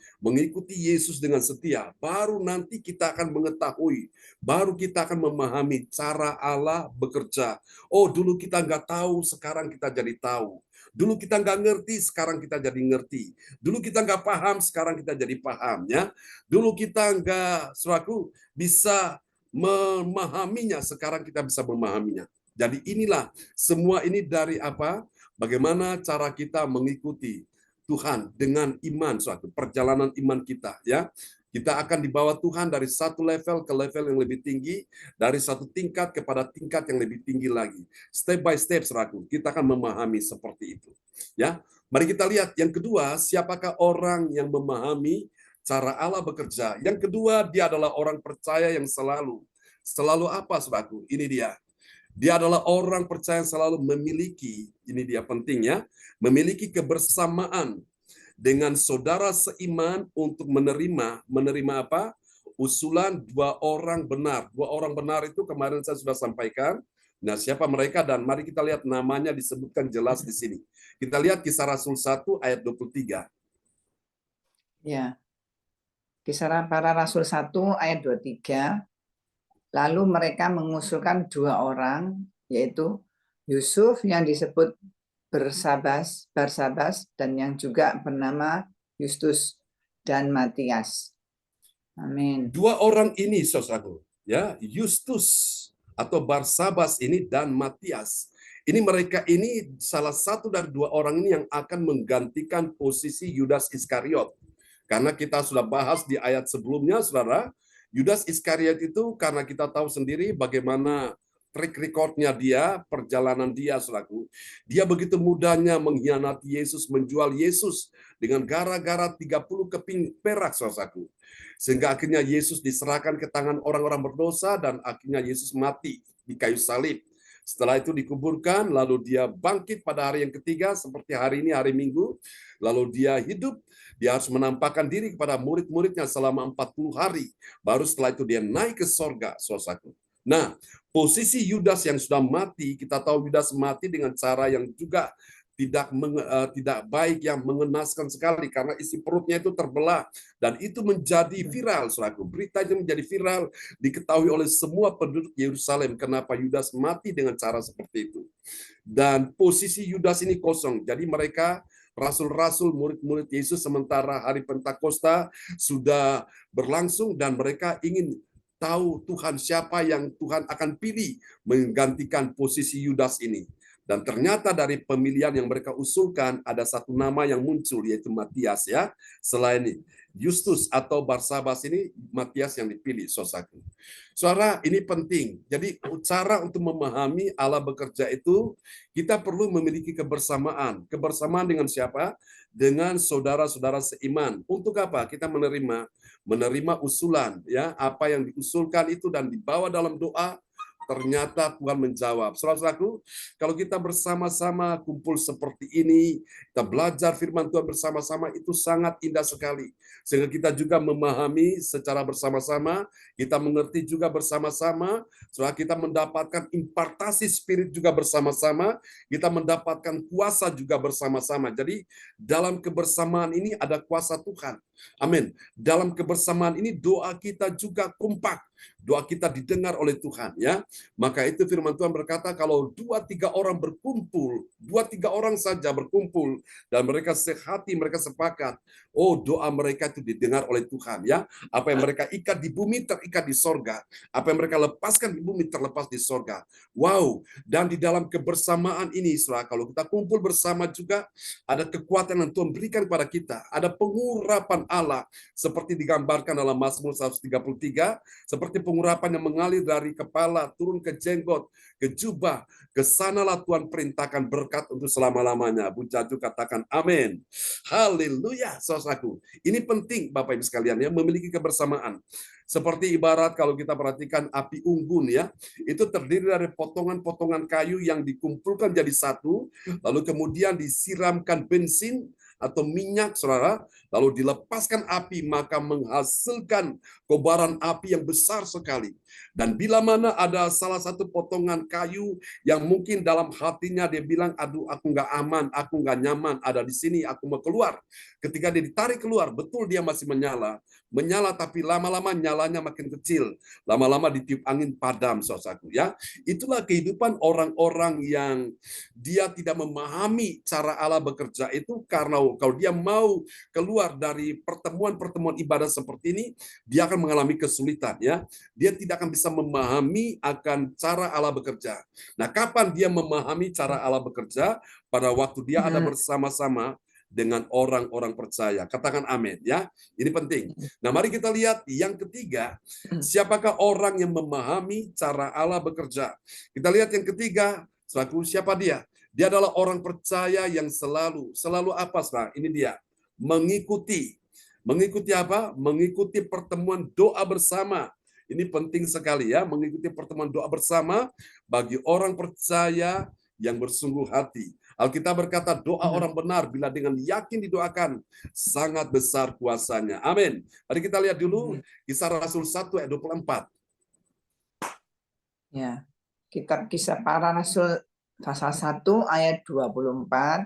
Yesus dengan setia. Baru nanti kita akan mengetahui, baru kita akan memahami cara Allah bekerja. Oh, dulu kita nggak tahu, sekarang kita jadi tahu. Dulu kita nggak ngerti, sekarang kita jadi ngerti. Dulu kita nggak paham, sekarang kita jadi paham, ya. Dulu kita nggak, saudaraku, bisa memahaminya, sekarang kita bisa memahaminya. Jadi inilah, semua ini dari apa? Bagaimana cara kita mengikuti Tuhan dengan iman, suatu perjalanan iman kita, ya. Kita akan dibawa Tuhan dari satu level ke level yang lebih tinggi, dari satu tingkat kepada tingkat yang lebih tinggi lagi. Step by step, saudaraku, kita akan memahami seperti itu. Ya, mari kita lihat yang kedua, siapakah orang yang memahami cara Allah bekerja? Yang kedua, dia adalah orang percaya yang selalu apa, saudaraku? Ini dia. Dia adalah orang percaya yang selalu memiliki, ini dia pentingnya, memiliki kebersamaan dengan saudara seiman untuk menerima apa? Usulan 2 orang benar. 2 orang benar itu kemarin saya sudah sampaikan. Nah, siapa mereka? Dan mari kita lihat namanya disebutkan jelas di sini. Kita lihat Kisah Rasul 1 ayat 23. Ya. Kisah Para Rasul 1 ayat 23. Lalu mereka mengusulkan 2 orang, yaitu Yusuf yang disebut Barsabas dan yang juga bernama Justus dan Matias. Amin. Dua orang ini, saudaraku, ya, Justus atau Barsabas ini dan Matias. Mereka ini salah satu dari dua orang ini yang akan menggantikan posisi Yudas Iskariot. Karena kita sudah bahas di ayat sebelumnya, saudara, Yudas Iskariot itu karena kita tahu sendiri bagaimana track record-nya dia, perjalanan dia selaku. Dia begitu mudahnya mengkhianati Yesus, menjual Yesus dengan gara-gara 30 keping perak, saudaraku. Sehingga akhirnya Yesus diserahkan ke tangan orang-orang berdosa dan akhirnya Yesus mati di kayu salib. Setelah itu dikuburkan, lalu dia bangkit pada hari yang ketiga, seperti hari ini, hari Minggu. Lalu dia hidup, dia harus menampakkan diri kepada murid-muridnya selama 40 hari. Baru setelah itu dia naik ke sorga, saudaraku. Nah, posisi Yudas yang sudah mati, kita tahu Yudas mati dengan cara yang juga tidak baik, yang mengenaskan sekali karena isi perutnya itu terbelah dan itu menjadi viral, saudaraku. Berita itu menjadi viral, diketahui oleh semua penduduk Yerusalem kenapa Yudas mati dengan cara seperti itu. Dan posisi Yudas ini kosong. Jadi mereka rasul-rasul, murid-murid Yesus, sementara hari Pentakosta sudah berlangsung dan mereka ingin tahu Tuhan siapa yang Tuhan akan pilih menggantikan posisi Yudas ini. Dan ternyata dari pemilihan yang mereka usulkan ada satu nama yang muncul, yaitu Matias, ya. Selain Justus atau Barsabas ini, Matias yang dipilih, saudaraku. Saudara, ini penting. Jadi cara untuk memahami Allah bekerja itu, kita perlu memiliki kebersamaan. Kebersamaan dengan siapa? Dengan saudara-saudara seiman. Untuk apa? Kita menerima usulan, ya, apa yang diusulkan itu dan dibawa dalam doa. Ternyata Tuhan menjawab. Saudaraku, kalau kita bersama-sama kumpul seperti ini, kita belajar firman Tuhan bersama-sama, itu sangat indah sekali. Sehingga kita juga memahami secara bersama-sama, kita mengerti juga bersama-sama, setelah kita mendapatkan impartasi spirit juga bersama-sama, kita mendapatkan kuasa juga bersama-sama. Jadi dalam kebersamaan ini ada kuasa Tuhan. Amin. Dalam kebersamaan ini doa kita juga kompak. Doa kita didengar oleh Tuhan, ya. Maka itu firman Tuhan berkata, kalau 2-3 orang berkumpul, 2-3 orang saja berkumpul, dan mereka sehati, mereka sepakat, oh, doa mereka itu didengar oleh Tuhan, ya. Apa yang mereka ikat di bumi terikat di sorga. Apa yang mereka lepaskan di bumi terlepas di sorga. Wow. Dan di dalam kebersamaan ini, setelah kalau kita kumpul bersama juga, ada kekuatan yang Tuhan berikan kepada kita. Ada pengurapan Allah, seperti digambarkan dalam Mazmur 133, seperti pengurapan yang mengalir dari kepala turun ke jenggot, ke jubah, ke sanalah Tuhan perintahkan berkat untuk selama-lamanya. Bujaju katakan amin. Haleluya, saudaraku. Ini penting Bapak Ibu sekalian, ya, memiliki kebersamaan. Seperti ibarat kalau kita perhatikan api unggun, ya, itu terdiri dari potongan-potongan kayu yang dikumpulkan jadi satu, lalu kemudian disiramkan bensin atau minyak, saudara, lalu dilepaskan api, maka menghasilkan kobaran api yang besar sekali. Dan bila mana ada salah satu potongan kayu yang mungkin dalam hatinya dia bilang, aduh, aku nggak aman, aku nggak nyaman, ada di sini, aku mau keluar. Ketika dia ditarik keluar, betul dia masih menyala, tapi lama-lama nyalanya makin kecil, lama-lama ditiup angin padam, saudaraku, ya. Itulah kehidupan orang-orang yang dia tidak memahami cara Allah bekerja itu, karena kalau dia mau keluar dari pertemuan-pertemuan ibadah seperti ini, dia akan mengalami kesulitan, ya. Dia tidak akan bisa memahami akan cara Allah bekerja. Nah, kapan dia memahami cara Allah bekerja? Pada waktu dia ada bersama-sama dengan orang-orang percaya. Katakan amin, ya. Ini penting. Nah, mari kita lihat yang ketiga, siapakah orang yang memahami cara Allah bekerja? Kita lihat yang ketiga, siapa dia? Dia adalah orang percaya yang selalu apa, saudara? Ini dia, mengikuti apa? Mengikuti pertemuan doa bersama. Ini penting sekali, ya, mengikuti pertemuan doa bersama bagi orang percaya yang bersungguh hati. Alkitab berkata, doa orang benar bila dengan yakin didoakan, sangat besar kuasanya. Amin. Mari kita lihat dulu Kisah Rasul 1 ayat 24. Ya, kitab Kisah Para Rasul pasal 1 ayat 24.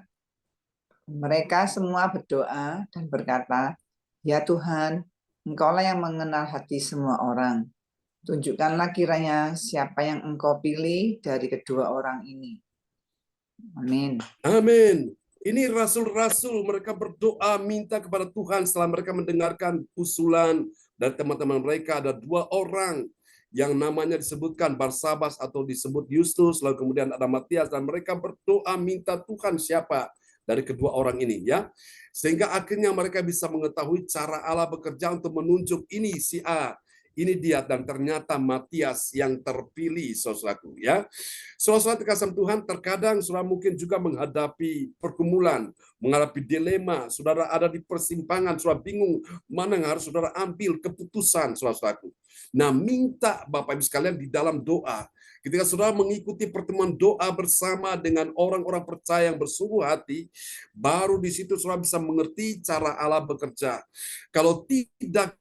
Mereka semua berdoa dan berkata, ya Tuhan, Engkaulah yang mengenal hati semua orang. Tunjukkanlah kiranya siapa yang Engkau pilih dari kedua orang ini, Amin. Amin. Ini rasul-rasul, mereka berdoa minta kepada Tuhan setelah mereka mendengarkan usulan dari teman-teman mereka. Ada 2 orang yang namanya disebutkan Barsabas atau disebut Justus, lalu kemudian ada Matias, dan mereka berdoa minta Tuhan siapa dari kedua orang ini, ya, sehingga akhirnya mereka bisa mengetahui cara Allah bekerja untuk menunjuk ini si A, ini dia, dan ternyata Matias yang terpilih, saudaraku, ya. Saudara dikasih Tuhan, terkadang saudara mungkin juga menghadapi pergumulan, menghadapi dilema, saudara ada di persimpangan, saudara bingung mana yang harus saudara ambil keputusan, saudaraku. Nah, minta Bapak Ibu sekalian di dalam doa. Ketika saudara mengikuti pertemuan doa bersama dengan orang-orang percaya yang bersungguh hati, baru di situ saudara bisa mengerti cara Allah bekerja. Kalau tidak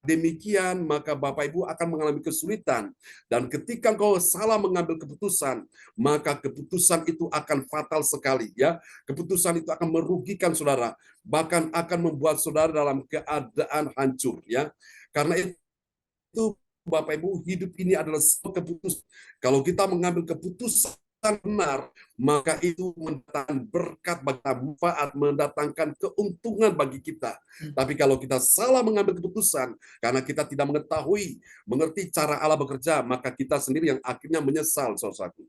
demikian, maka Bapak Ibu akan mengalami kesulitan. Dan ketika engkau salah mengambil keputusan, maka keputusan itu akan fatal sekali, ya. Keputusan itu akan merugikan saudara, bahkan akan membuat saudara dalam keadaan hancur, ya. Karena itu Bapak Ibu, hidup ini adalah sebuah keputusan. Kalau kita mengambil keputusan benar, maka itu mendatangkan berkat, manfaat, mendatangkan keuntungan bagi kita. Tapi kalau kita salah mengambil keputusan, karena kita tidak mengetahui, mengerti cara Allah bekerja, maka kita sendiri yang akhirnya menyesal, saudaraku.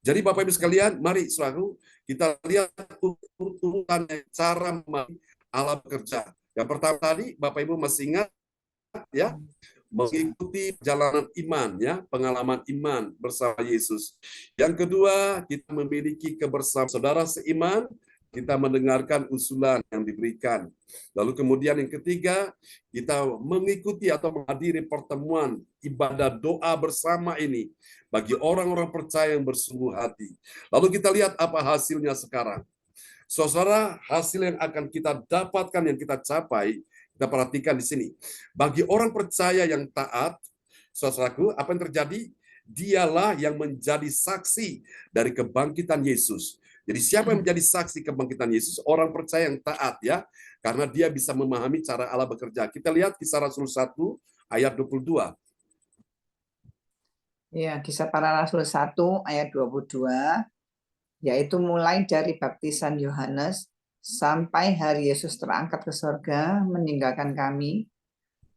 Jadi Bapak Ibu sekalian, mari saudaraku, kita lihat urutan cara Allah bekerja. Yang pertama tadi, Bapak Ibu masih ingat, ya, mengikuti perjalanan iman, ya, pengalaman iman bersama Yesus. Yang kedua, kita memiliki kebersamaan saudara seiman, kita mendengarkan usulan yang diberikan. Lalu kemudian yang ketiga, kita mengikuti atau menghadiri pertemuan ibadah doa bersama ini bagi orang-orang percaya yang bersungguh hati. Lalu kita lihat apa hasilnya sekarang. Saudara, hasil yang akan kita dapatkan, yang kita capai, kita perhatikan di sini. Bagi orang percaya yang taat, saudaraku, apa yang terjadi? Dialah yang menjadi saksi dari kebangkitan Yesus. Jadi siapa yang menjadi saksi kebangkitan Yesus? Orang percaya yang taat, ya. Karena dia bisa memahami cara Allah bekerja. Kita lihat Kisah Rasul 1 ayat 22. Ya, Kisah Para Rasul 1 ayat 22, yaitu mulai dari baptisan Yohanes sampai hari Yesus terangkat ke surga, meninggalkan kami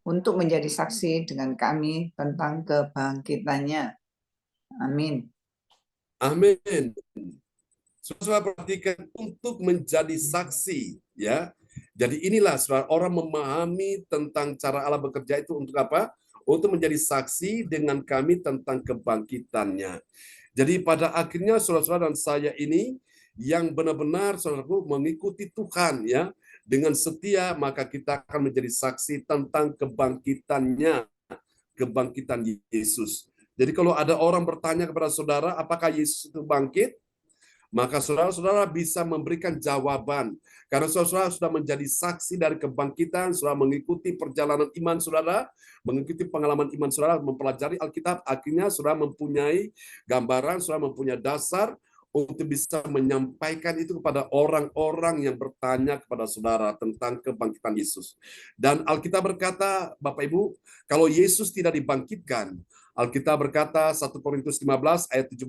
untuk menjadi saksi dengan kami tentang kebangkitannya. Amin. Amin. Saudara perhatikan, untuk menjadi saksi, ya. Jadi inilah saudara, orang memahami tentang cara Allah bekerja itu untuk apa? Untuk menjadi saksi dengan kami tentang kebangkitannya. Jadi pada akhirnya saudara-saudara dan saya ini yang benar-benar saudaraku mengikuti Tuhan, ya, dengan setia, maka kita akan menjadi saksi tentang kebangkitannya, kebangkitan Yesus. Jadi kalau ada orang bertanya kepada saudara, apakah Yesus itu bangkit? Maka saudara-saudara bisa memberikan jawaban. Karena saudara sudah menjadi saksi dari kebangkitan, saudara mengikuti perjalanan iman saudara, mengikuti pengalaman iman saudara, mempelajari Alkitab, akhirnya saudara mempunyai gambaran, saudara mempunyai dasar untuk bisa menyampaikan itu kepada orang-orang yang bertanya kepada saudara tentang kebangkitan Yesus. Dan Alkitab berkata, Bapak Ibu, kalau Yesus tidak dibangkitkan, Alkitab berkata 1 Korintus 15 ayat 17,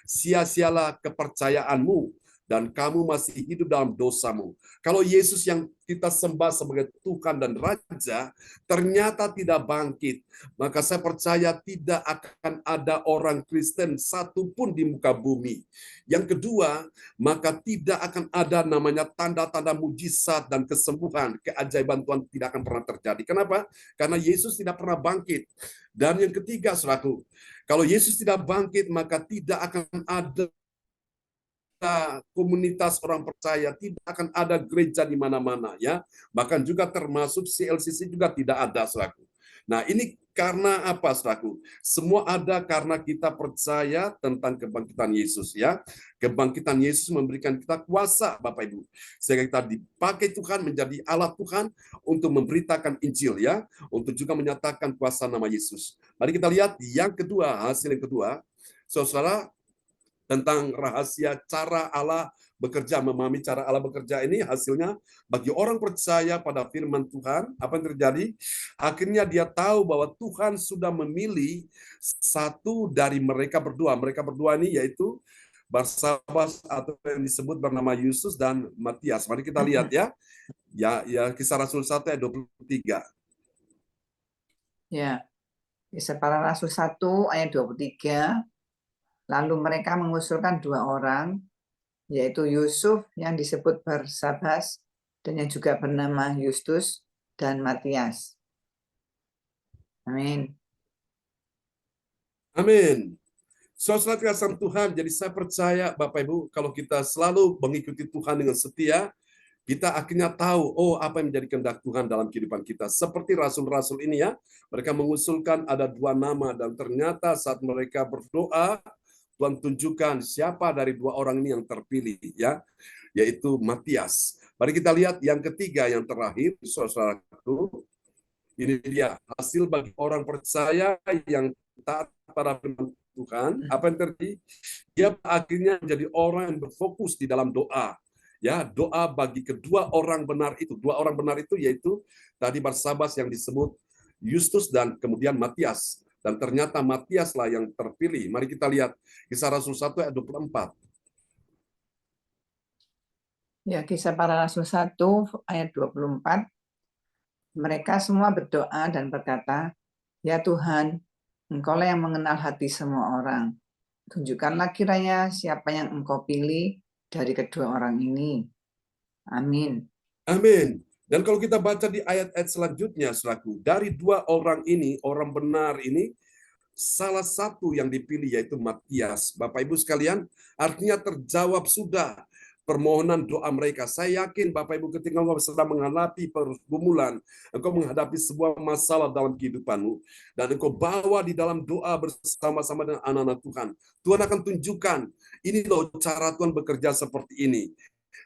sia-sialah kepercayaanmu dan kamu masih hidup dalam dosamu. Kalau Yesus yang kita sembah sebagai Tuhan dan Raja ternyata tidak bangkit, maka saya percaya tidak akan ada orang Kristen satupun di muka bumi. Yang kedua, maka tidak akan ada namanya tanda-tanda mujizat dan kesembuhan, keajaiban Tuhan tidak akan pernah terjadi. Kenapa? Karena Yesus tidak pernah bangkit. Dan yang ketiga, saudaraku, kalau Yesus tidak bangkit, maka tidak akan ada komunitas orang percaya, tidak akan ada gereja di mana-mana, ya. Bahkan juga termasuk CLCC juga tidak ada, saudaraku. Nah, ini karena apa, saudaraku? Semua ada karena kita percaya tentang kebangkitan Yesus, ya. Kebangkitan Yesus memberikan kita kuasa, Bapak Ibu. Sehingga kita dipakai Tuhan menjadi alat Tuhan untuk memberitakan Injil, ya. Untuk juga menyatakan kuasa nama Yesus. Mari kita lihat yang kedua, hasil yang kedua. Saudara, tentang rahasia cara Allah bekerja, memahami cara Allah bekerja ini hasilnya bagi orang percaya pada firman Tuhan, apa yang terjadi? Akhirnya dia tahu bahwa Tuhan sudah memilih satu dari mereka berdua. Mereka berdua ini yaitu Barsabas atau yang disebut bernama Yusus dan Matias. Mari kita lihat ya. Ya, Kisah Rasul 1 ayat 23. Ya, Kisah Para Rasul 1 ayat 23. Lalu mereka mengusulkan 2 orang, yaitu Yusuf yang disebut Barsabas dan yang juga bernama Justus dan Matias. Amin. Amin. Saudara kasih Tuhan, jadi saya percaya Bapak Ibu, kalau kita selalu mengikuti Tuhan dengan setia, kita akhirnya tahu, oh apa yang menjadi kehendak Tuhan dalam kehidupan kita. Seperti rasul-rasul ini ya, mereka mengusulkan ada 2 nama, dan ternyata saat mereka berdoa, Tuhan tunjukkan siapa dari 2 orang ini yang terpilih, ya, yaitu Matias. Mari kita lihat yang ketiga, yang terakhir, saudaraku. Ini dia hasil bagi orang percaya yang taat pada firman Tuhan. Apa yang terjadi? Dia akhirnya menjadi orang yang berfokus di dalam doa. Ya, doa bagi kedua orang benar itu. 2 orang benar itu yaitu tadi Barsabas yang disebut Justus dan kemudian Matias. Dan ternyata Matiaslah yang terpilih. Mari kita lihat Kisah Rasul 1 ayat 24. Ya, Kisah Para Rasul 1 ayat 24. Mereka semua berdoa dan berkata, "Ya Tuhan, Engkaulah yang mengenal hati semua orang. Tunjukkanlah kiranya siapa yang Engkau pilih dari kedua orang ini." Amin. Amin. Dan kalau kita baca di ayat-ayat selanjutnya, saudaraku, dari 2 orang ini, orang benar ini, salah satu yang dipilih yaitu Matias. Bapak Ibu sekalian, artinya terjawab sudah permohonan doa mereka. Saya yakin Bapak Ibu ketika engkau sedang menghadapi pergumulan, engkau menghadapi sebuah masalah dalam kehidupanmu, dan engkau bawa di dalam doa bersama-sama dengan anak-anak Tuhan. Tuhan akan tunjukkan, ini loh cara Tuhan bekerja seperti ini.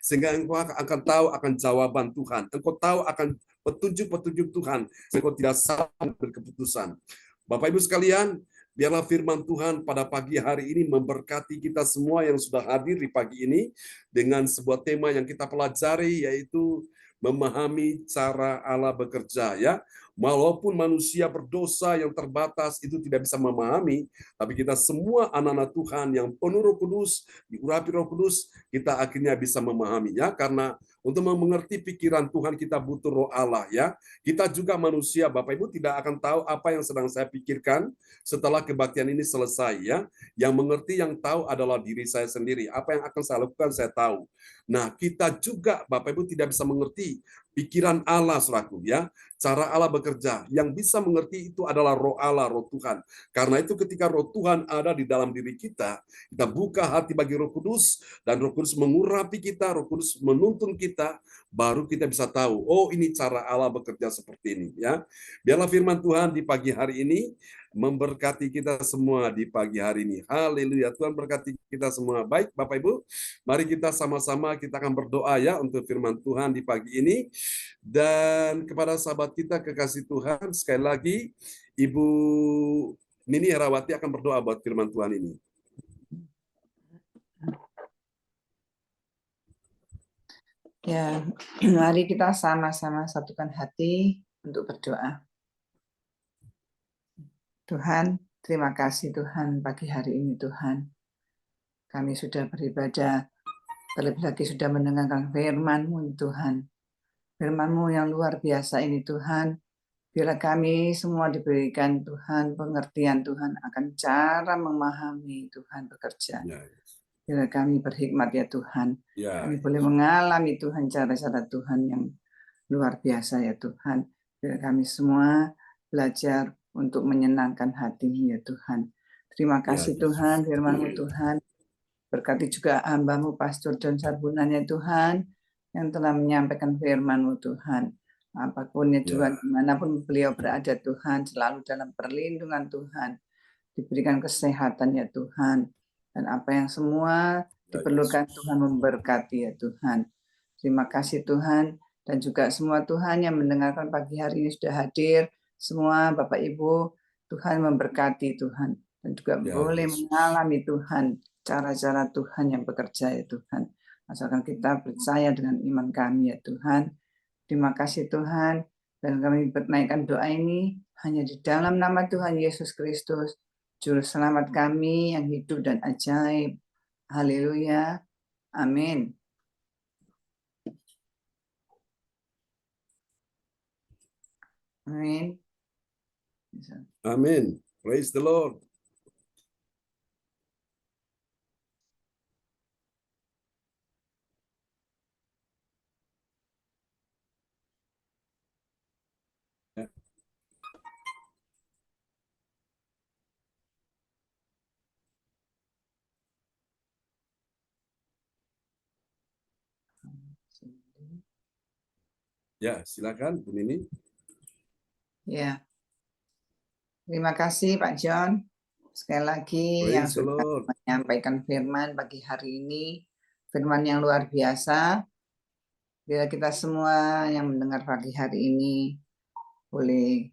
Sehingga engkau akan tahu akan jawaban Tuhan. Engkau tahu akan petunjuk-petunjuk Tuhan. Sehingga engkau tidak salah berkeputusan. Bapak Ibu sekalian, biarlah firman Tuhan pada pagi hari ini memberkati kita semua yang sudah hadir di pagi ini dengan sebuah tema yang kita pelajari, yaitu memahami cara Allah bekerja, ya. Walaupun manusia berdosa yang terbatas itu tidak bisa memahami, tapi kita semua anak-anak Tuhan yang penuh Roh Kudus, diurapi Roh Kudus, kita akhirnya bisa memahami, ya. Karena untuk mengerti pikiran Tuhan kita butuh Roh Allah, ya. Kita juga manusia, Bapak Ibu tidak akan tahu apa yang sedang saya pikirkan setelah kebaktian ini selesai, ya. Yang mengerti, yang tahu adalah diri saya sendiri. Apa yang akan saya lakukan saya tahu. Nah, kita juga Bapak Ibu tidak bisa mengerti pikiran Allah, saudaraku, ya. Cara Allah bekerja. Yang bisa mengerti itu adalah Roh Allah, Roh Tuhan. Karena itu ketika Roh Tuhan ada di dalam diri kita buka hati bagi Roh Kudus, dan Roh Kudus mengurapi kita, Roh Kudus menuntun kita, baru kita bisa tahu, oh ini cara Allah bekerja seperti ini, ya. Biarlah firman Tuhan di pagi hari ini memberkati kita semua di pagi hari ini. Haleluya. Tuhan berkati kita semua. Baik Bapak Ibu, mari kita sama-sama kita akan berdoa ya untuk firman Tuhan di pagi ini. Dan kepada sahabat kita kekasih Tuhan, sekali lagi Ibu Nini Herawati akan berdoa buat firman Tuhan ini. Ya, mari kita sama-sama satukan hati untuk berdoa. Tuhan, terima kasih Tuhan pagi hari ini Tuhan. Kami sudah beribadah, terlebih lagi sudah mendengarkan firman-Mu Tuhan. Firman-Mu yang luar biasa ini Tuhan. Biarlah kami semua diberikan Tuhan pengertian Tuhan akan cara memahami Tuhan bekerja. Biarlah kami berhikmat ya Tuhan. Kami boleh mengalami Tuhan cara-cara Tuhan yang luar biasa ya Tuhan. Biarlah kami semua belajar untuk menyenangkan hati-Mu ya Tuhan. Terima kasih Tuhan, firman-Mu Tuhan. Berkati juga hamba-Mu Pastor John Sarbunan ya Tuhan, yang telah menyampaikan firman-Mu Tuhan. Apapun ya Tuhan, dimanapun beliau berada Tuhan, selalu dalam perlindungan Tuhan. Diberikan kesehatan ya Tuhan. Dan apa yang semua diperlukan Tuhan memberkati ya Tuhan. Terima kasih Tuhan. Dan juga semua Tuhan yang mendengarkan pagi hari ini sudah hadir. Semua Bapak Ibu, Tuhan memberkati Tuhan. Dan juga boleh mengalami Tuhan, cara-cara Tuhan yang bekerja ya Tuhan. Asalkan kita percaya dengan iman kami ya Tuhan. Terima kasih Tuhan. Dan kami bernaikkan doa ini hanya di dalam nama Tuhan Yesus Kristus, Juru Selamat kami yang hidup dan ajaib. Haleluya. Amin. Amin. Amin. Praise the Lord. Ya, silakan Bu Nini. Ya. Terima kasih Pak John. Sekali lagi yang Praise the sudah Lord. menyampaikan firman pagi hari ini. Firman yang luar biasa. Biar kita semua yang mendengar pagi hari ini boleh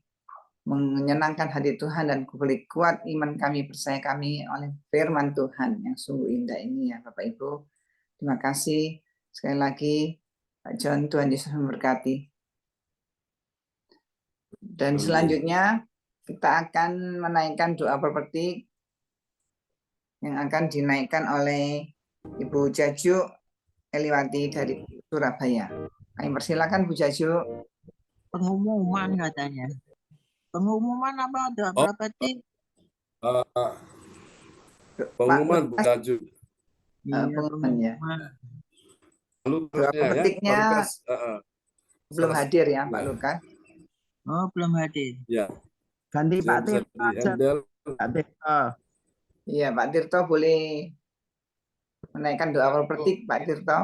menyenangkan hati Tuhan dan boleh kuat iman kami, percaya kami oleh firman Tuhan yang sungguh indah ini ya Bapak Ibu. Terima kasih sekali lagi Pak John, Tuhan Yesus memberkati. Dan Amin. selanjutnya kita akan menaikkan doa pepetik yang akan dinaikkan oleh Ibu Jaju Eliwati dari Surabaya. Kami persilakan Bu Jaju. Pengumuman katanya. Pengumuman apa doa Oh. pepetik? Pengumuman Bu Jaju. Iya, Pengumuman ya. Lalu Doa ya, pepetiknya Pak Lukas, belum hadir ya Pak Nah. Lukas. Oh, belum hadir. Ya, Ganti saya Pak bisa Tirto di aja. handle. Pak Tirto. Iya Pak Tirto boleh menaikkan doa pepetik Pak Tirto.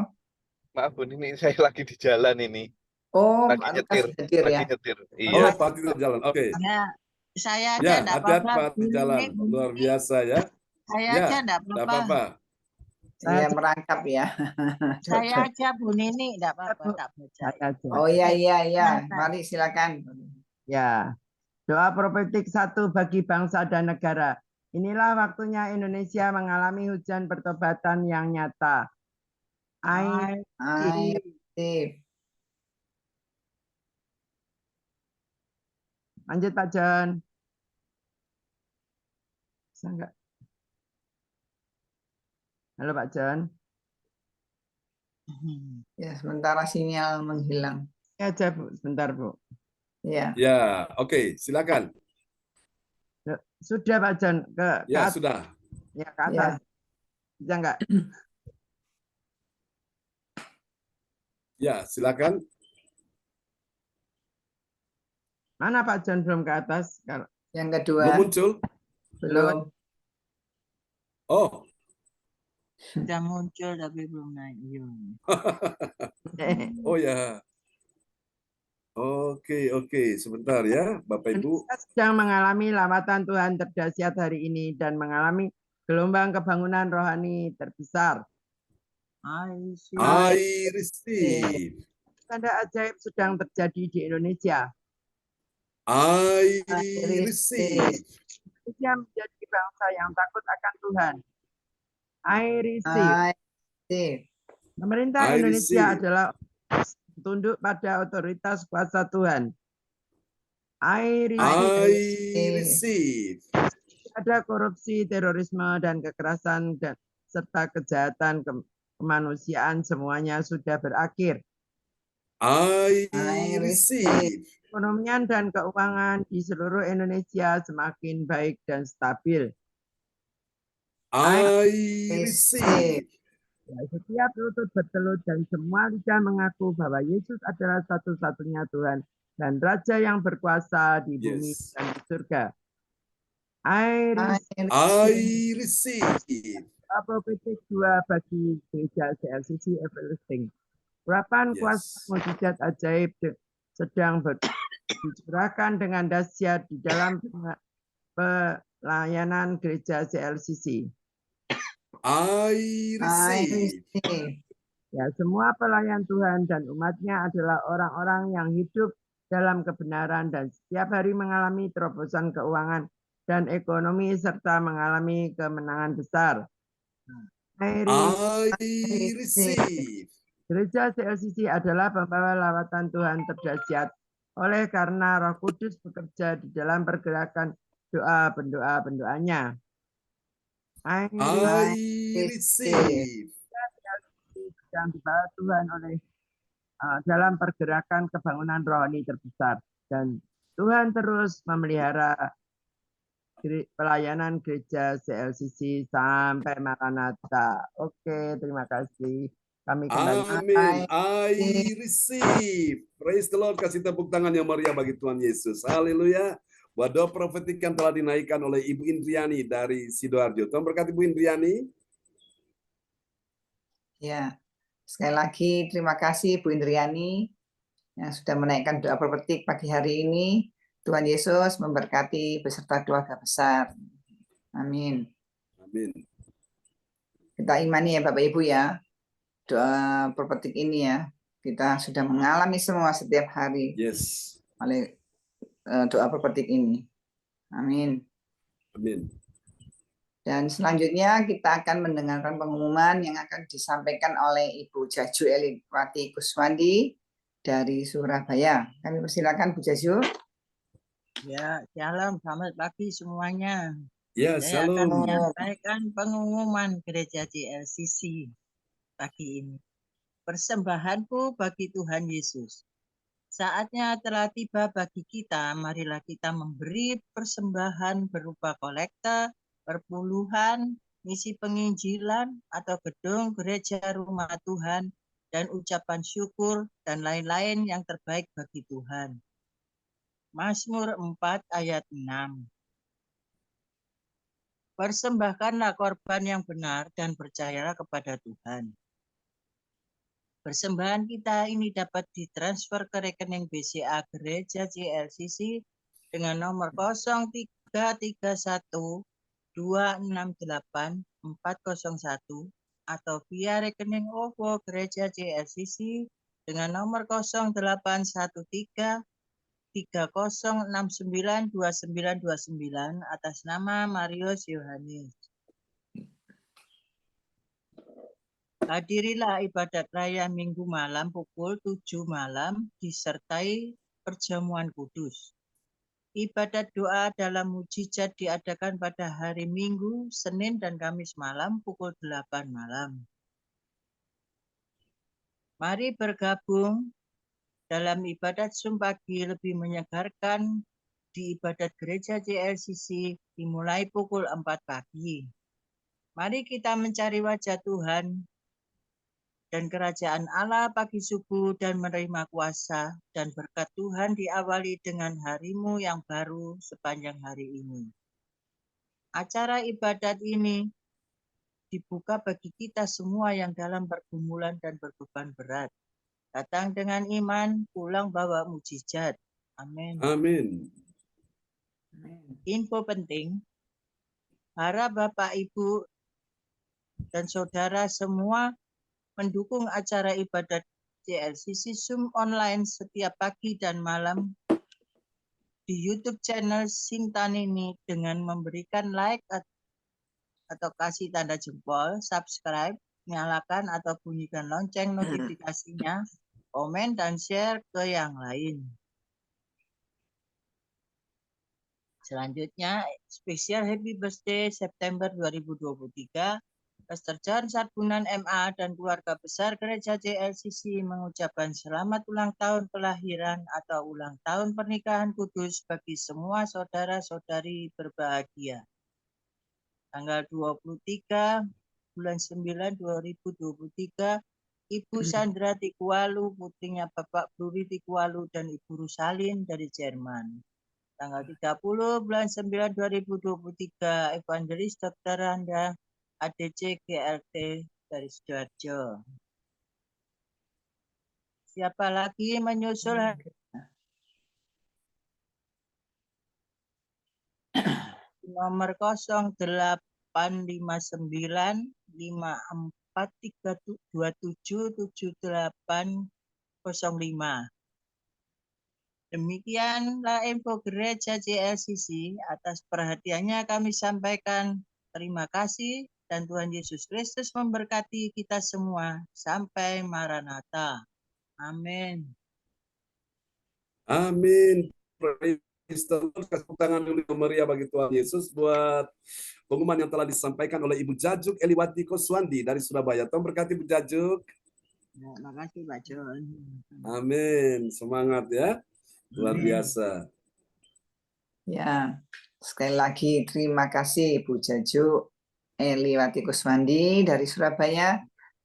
Maaf Bu, ini saya lagi di jalan ini. Oh Lagi Pak Lukas nyetir, hadir ya. lagi nyetir. Oh, Iya. Pak Tirto jalan. Oke. Saya aja Ya, enggak hati-hati apa-apa. Pak di jalan. Luar biasa ya. Saya Ya, aja enggak enggak apa-apa. apa-apa. Iya merangkap ya. Saya aja Bu Nini enggak apa-apa, tak baca. Saya aja. Oh iya. Mari silakan. Ya. Doa profetik 1 bagi bangsa dan negara. Inilah waktunya Indonesia mengalami hujan pertobatan yang nyata. Air Air. Lanjut Pak John. Bisa enggak? Halo Pak John. Ya sementara sinyal menghilang. Ya aja Bu, sebentar Bu. Ya. Ya, oke, silakan. Sudah Pak John ke Ya, atas. sudah. Ya ke atas. Bisa enggak? Ya, silakan. Mana Pak John belum ke atas? Kalau Yang kedua. Belum muncul? Belum. Oh. Sudah muncul tapi belum naik. Oh ya. Oke. Sebentar ya, Bapak Ibu. Indonesia sedang mengalami lawatan Tuhan terdahsyat hari ini dan mengalami gelombang kebangunan rohani terbesar. I receive. Tanda ajaib sedang terjadi di Indonesia. I receive. Indonesia menjadi bangsa yang takut akan Tuhan. I receive. Pemerintah Indonesia adalah tunduk pada otoritas kuasa Tuhan. I receive. Ada korupsi, terorisme, dan kekerasan serta kejahatan kemanusiaan semuanya sudah berakhir. I receive. Perekonomian dan keuangan di seluruh Indonesia semakin baik dan stabil. I receive. Setiap lutut bertelut dan semua lidah mengaku bahwa Yesus adalah satu-satunya Tuhan dan Raja yang berkuasa di bumi dan di surga. I receive. Profetik 2 bagi gereja CLCC Everlasting. Urapan kuasa mujizat ajaib sedang dicurahkan dengan dahsyat di dalam pelayanan gereja CLCC. I receive. Ya, semua pelayan Tuhan dan umatnya adalah orang-orang yang hidup dalam kebenaran dan setiap hari mengalami terobosan keuangan dan ekonomi serta mengalami kemenangan besar. I receive. Gereja CLCC adalah pembawa lawatan Tuhan terdahsyat oleh karena Roh Kudus bekerja di dalam pergerakan doa pendoanya. I receive. Yang dibawa Tuhan oleh dalam pergerakan kebangunan rohani terbesar, dan Tuhan terus memelihara pelayanan gereja CLCC sampai Maranatha. Oke, terima kasih. Kami kembali. Amin. I receive. Praise the Lord. Kasih tepuk tangan yang meriah bagi Tuhan Yesus. Haleluya. Buat doa profetik yang telah dinaikkan oleh Ibu Indriani dari Sidoarjo. Tuhan berkati Ibu Indriani. Ya, sekali lagi terima kasih Bu Indriani yang sudah menaikkan doa profetik pagi hari ini. Tuhan Yesus memberkati beserta keluarga besar. Amin. Amin. Kita imani ya Bapak Ibu ya, doa profetik ini ya, kita sudah mengalami semua setiap hari Yes. oleh doa profetik ini. Amin. Amin. Dan selanjutnya kita akan mendengarkan pengumuman yang akan disampaikan oleh Ibu Jaju Eliwati Kuswandi dari Surabaya. Kami persilakan Bu Jaju. Ya, shalom, selamat pagi semuanya. Ya, Saya akan shalom. menyampaikan pengumuman gereja CLCC pagi ini. Persembahanku bagi Tuhan Yesus. Saatnya telah tiba bagi kita, marilah kita memberi persembahan berupa kolekte, perpuluhan, misi penginjilan, atau gedung gereja rumah Tuhan, dan ucapan syukur, dan lain-lain yang terbaik bagi Tuhan. Mazmur 4 ayat 6. Persembahkanlah korban yang benar dan percayalah kepada Tuhan. Persembahan kita ini dapat ditransfer ke rekening BCA Gereja CLCC dengan nomor 0331 268 401 atau via rekening OVO Gereja CLCC dengan nomor 0813 3069 2929 atas nama Marius Yohanes. Hadirilah ibadat raya Minggu malam pukul 7 malam disertai perjamuan kudus. Ibadat doa dalam mujizat diadakan pada hari Minggu, Senin, dan Kamis malam pukul 8 malam. Mari bergabung dalam ibadat pagi lebih menyegarkan di ibadat gereja CLCC dimulai pukul 4 pagi. Mari kita mencari wajah Tuhan dan kerajaan Allah pagi subuh dan menerima kuasa dan berkat Tuhan diawali dengan harimu yang baru sepanjang hari ini. Acara ibadat ini dibuka bagi kita semua yang dalam pergumulan dan berbeban berat. Datang dengan iman, pulang bawa mujizat. Amin. Amin. Info penting, harap Bapak, Ibu, dan Saudara semua mendukung acara ibadat CLCC Zoom online setiap pagi dan malam di YouTube channel Sintanini dengan memberikan like atau kasih tanda jempol, subscribe, nyalakan atau bunyikan lonceng notifikasinya, komen dan share ke yang lain. Selanjutnya, spesial Happy Birthday September 2023, Pastor John Sarbunan MA dan keluarga besar Gereja CLCC mengucapkan selamat ulang tahun kelahiran atau ulang tahun pernikahan kudus bagi semua saudara-saudari berbahagia. Tanggal 23 bulan 9 2023, Ibu Sandra Tikualu, putrinya Bapak Bruri Tikualu dan Ibu Rusalin dari Jerman. Tanggal 30 bulan 9 2023, Evangelis Dr. Randa ADC GLT dari Sidoarjo. Siapa lagi menyusul? Nomor 0859 54377805. Demikianlah info gereja CLCC. Atas perhatiannya kami sampaikan terima kasih dan Tuhan Yesus Kristus memberkati kita semua sampai Maranatha. Amin. Amin. Praise kasih tepuk tangan dulu Maria bagi Tuhan Yesus buat pengumuman yang telah disampaikan oleh Ibu Jajuk Eliwati Koswandi dari Surabaya. Tuhan berkati Ibu Jajuk. Ya, makasih Pak John. Amin. Semangat ya. Luar biasa. Ya, sekali lagi terima kasih Ibu Jajuk Eliwati Kuswandi dari Surabaya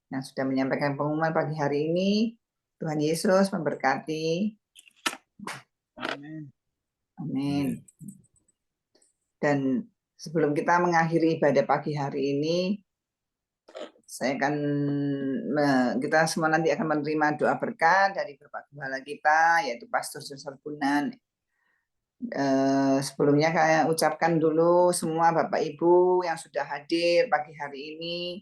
yang sudah menyampaikan pengumuman pagi hari ini. Tuhan Yesus memberkati. Amin. Amin. Dan sebelum kita mengakhiri ibadah pagi hari ini, kita semua nanti akan menerima doa berkat dari Bapak Gembala kita, yaitu Pastor John Sarbunan. Sebelumnya saya ucapkan dulu semua Bapak Ibu yang sudah hadir pagi hari ini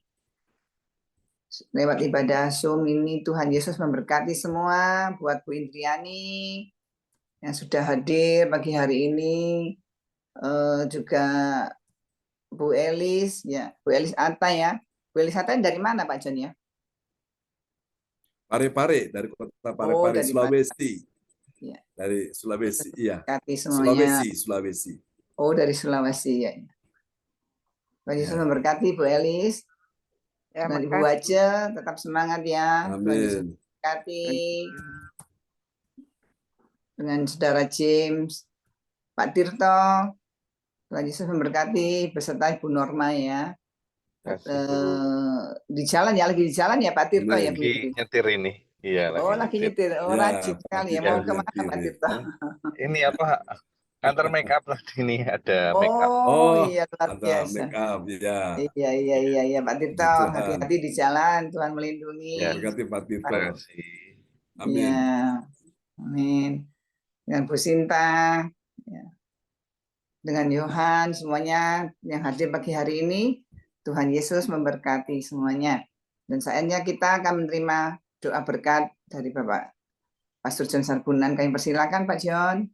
lewat ibadah Zoom ini. Tuhan Yesus memberkati semua. Buat Bu Indriani yang sudah hadir pagi hari ini, juga Bu Elis, ya Bu Elis Atta ya. Bu Elis Atta dari mana Pak John ya? Parepare, dari kota Parepare, dari Sulawesi. Ya. Dari Sulawesi, iya. Semuanya. Sulawesi. Oh, dari Sulawesi ya. Tuhan Yesus memberkati Bu Elis. Ya, Dan Ibu Waja tetap semangat ya. Tuhan Yesus Amin. memberkati. Dengan Saudara James, Pak Tirto, Tuhan Yesus memberkati beserta Ibu Norma ya. Di jalan ya, lagi di jalan ya Pak Tirto ya Bu. Lagi nyetir ini. Iya, lagi nyetir. Oh, Ya, rajin sekali ya. Mau kemana Pak Tirto? Ini apa? Kantor make up lah ini ada make up. Oh iya, luar ada biasa. make up ya. Iya Pak Tirto, hati-hati di jalan, Tuhan melindungi. Ya, Berkati Pak Tirto. Terima kasih. Amin. Ya, amin. Dengan Bu Sinta, ya. Dengan Yohan, semuanya yang hadir pagi hari ini, Tuhan Yesus memberkati semuanya. Dan saatnya kita akan menerima doa berkat dari Bapak Pastor John Sarbunan. Kami persilakan Pak John.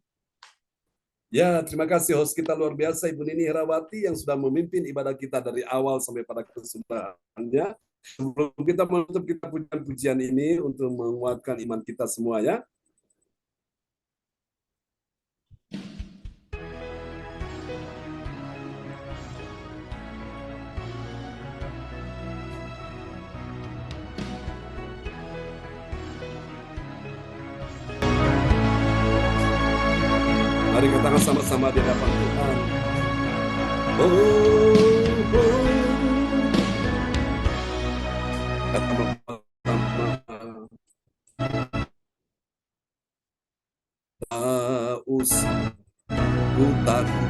Ya, terima kasih host kita luar biasa Ibu Nini Herawati yang sudah memimpin ibadah kita dari awal sampai pada kesudahannya. Sebelum kita menutup kita pujian ini untuk menguatkan iman kita semua ya. Mari katakan sama-sama di hadapan Tuhan. Tak usah ku takut,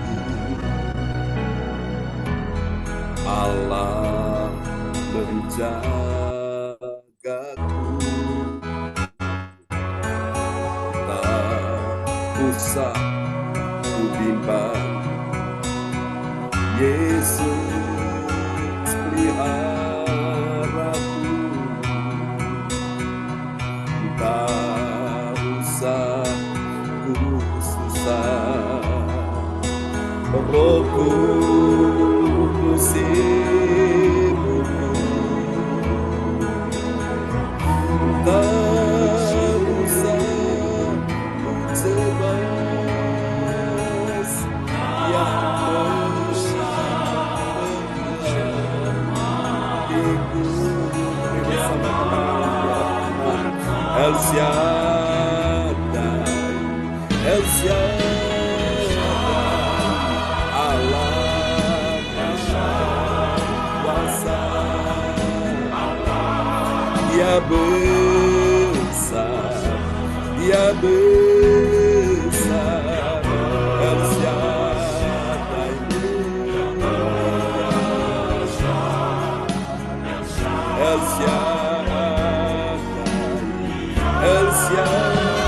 Allah menjagaku. Tak usah bimbang, Yesus peliharaku. Tak usah ku susah, Roh Kudus sibukku. Tak usah ku cemas, El Shaddai, El Shaddai, Allah Maha Kuasa, Dia besar, Dia besar, El Shaddai, El Shaddai. El Shaddai,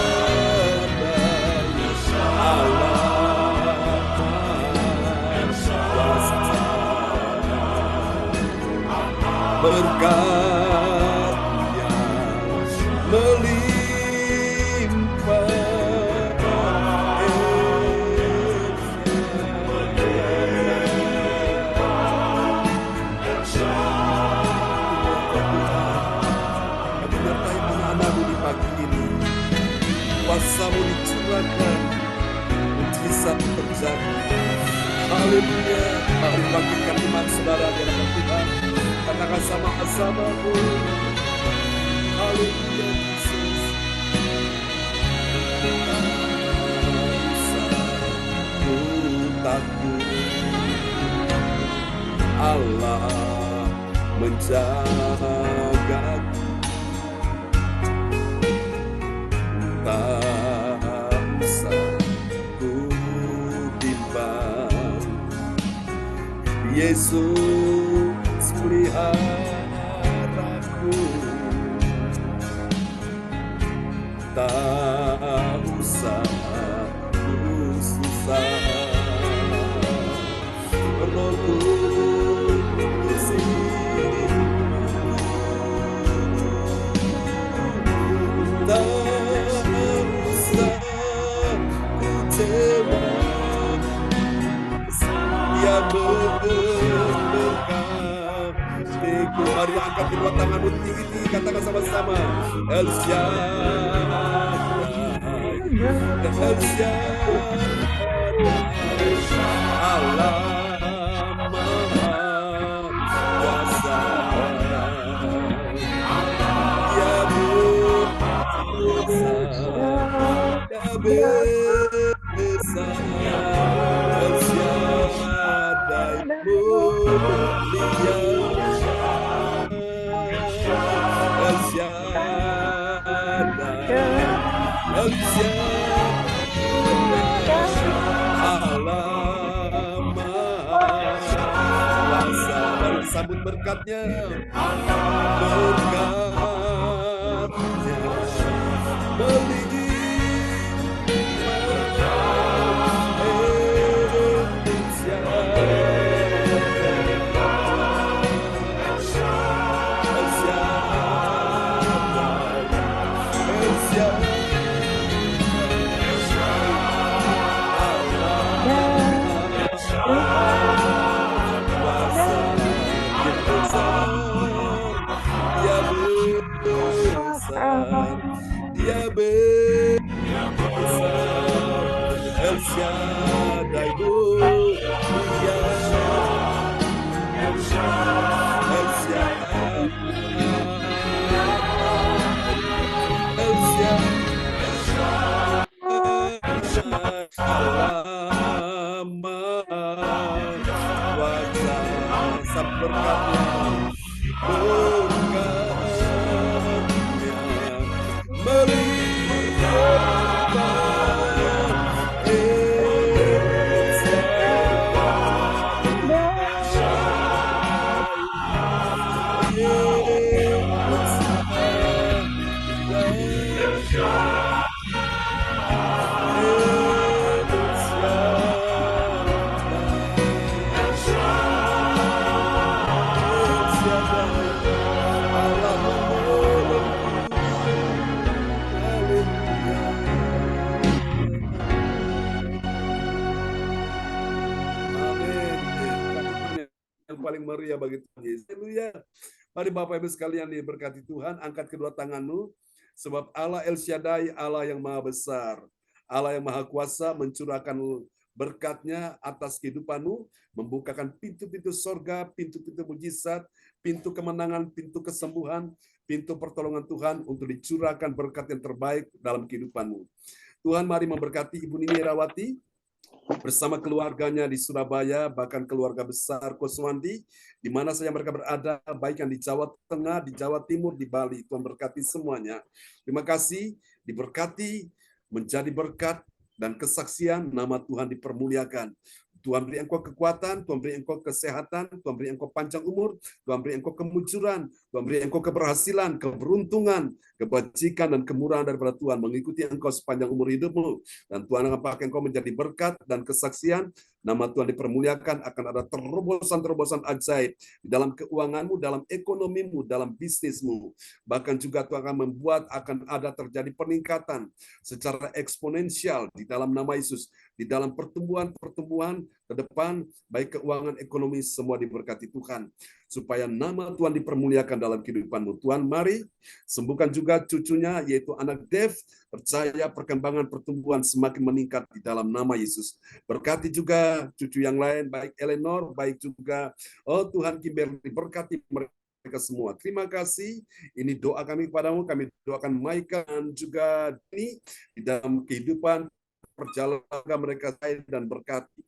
Allah Kuasa, berkat yang melimpah. Kuasamu dicurahkan mujizat terjadi. Haleluya. Mari bangkitkan iman saudara di hadapan Tuhan. Katakan sama-sama. Haleluya Yesus. Ku takut Allah menjagaku. Tak usah ku bimbang, Yesus peliharaku. Tak usah ku susah, Rohku tak usah ku cemas, Dia berkatiku. Mari angkat kedua tanganmu tinggi, katakan sama-sama. El Shaddai, El Shaddai, Allah Maha Kuasa. Besar El Shaddai mulia, El Shaddai Allah Maha Kuasa. Mari sambut berkatnya, berkatnya melimpah. Dia besar, El Shaddai mulia, El Shaddai, El Shaddai, Allah Maha Kuasa. Berkatnya, paling meriah bagi Tuhan Yesus. Haleluya. Mari Bapak Ibu sekalian diberkati Tuhan, angkat kedua tanganmu, sebab Allah El Shaddai, Allah yang maha besar, Allah yang maha kuasa mencurahkan berkat-Nya atas kehidupanmu, membukakan pintu-pintu sorga, pintu-pintu mujizat, pintu kemenangan, pintu kesembuhan, pintu pertolongan Tuhan untuk dicurahkan berkat yang terbaik dalam kehidupanmu. Tuhan mari memberkati Ibu Nini Herawati bersama keluarganya di Surabaya, bahkan keluarga besar Koswandi, di mana saja mereka berada, baik yang di Jawa Tengah, di Jawa Timur, di Bali. Tuhan berkati semuanya. Terima kasih, diberkati, menjadi berkat dan kesaksian, nama Tuhan dipermuliakan. Tuhan beri engkau kekuatan, Tuhan beri engkau kesehatan, Tuhan beri engkau panjang umur, Tuhan beri engkau kemujuran, Tuhan beri engkau keberhasilan, keberuntungan, kebajikan dan kemurahan daripada Tuhan mengikuti engkau sepanjang umur hidupmu. Dan Tuhan akan pakai engkau menjadi berkat dan kesaksian. Nama Tuhan dipermuliakan, akan ada terobosan-terobosan ajaib di dalam keuanganmu, dalam ekonomimu, dalam bisnismu. Bahkan juga Tuhan akan membuat akan ada terjadi peningkatan secara eksponensial di dalam nama Yesus, di dalam pertumbuhan-pertumbuhan ke depan, baik keuangan, ekonomi, semua diberkati Tuhan. Supaya nama Tuhan dipermuliakan dalam kehidupanmu. Tuhan, mari sembuhkan juga cucunya, yaitu anak Dev, percaya perkembangan pertumbuhan semakin meningkat di dalam nama Yesus. Berkati juga cucu yang lain, baik Eleanor, baik juga, oh Tuhan Kimberly, berkati mereka semua. Terima kasih. Ini doa kami kepadamu. Kami doakan Michael dan juga Dini di dalam kehidupan perjalanan mereka dan berkati.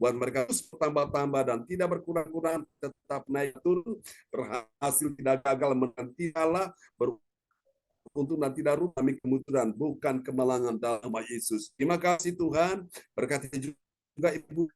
Buat mereka terus bertambah-tambah dan tidak berkurang-kurang, tetap naik turun, berhasil tidak gagal, menanti Allah, beruntung dan tidak rugi, kami kemunduran, bukan kemalangan dalam nama Yesus. Terima kasih Tuhan, berkati juga Ibu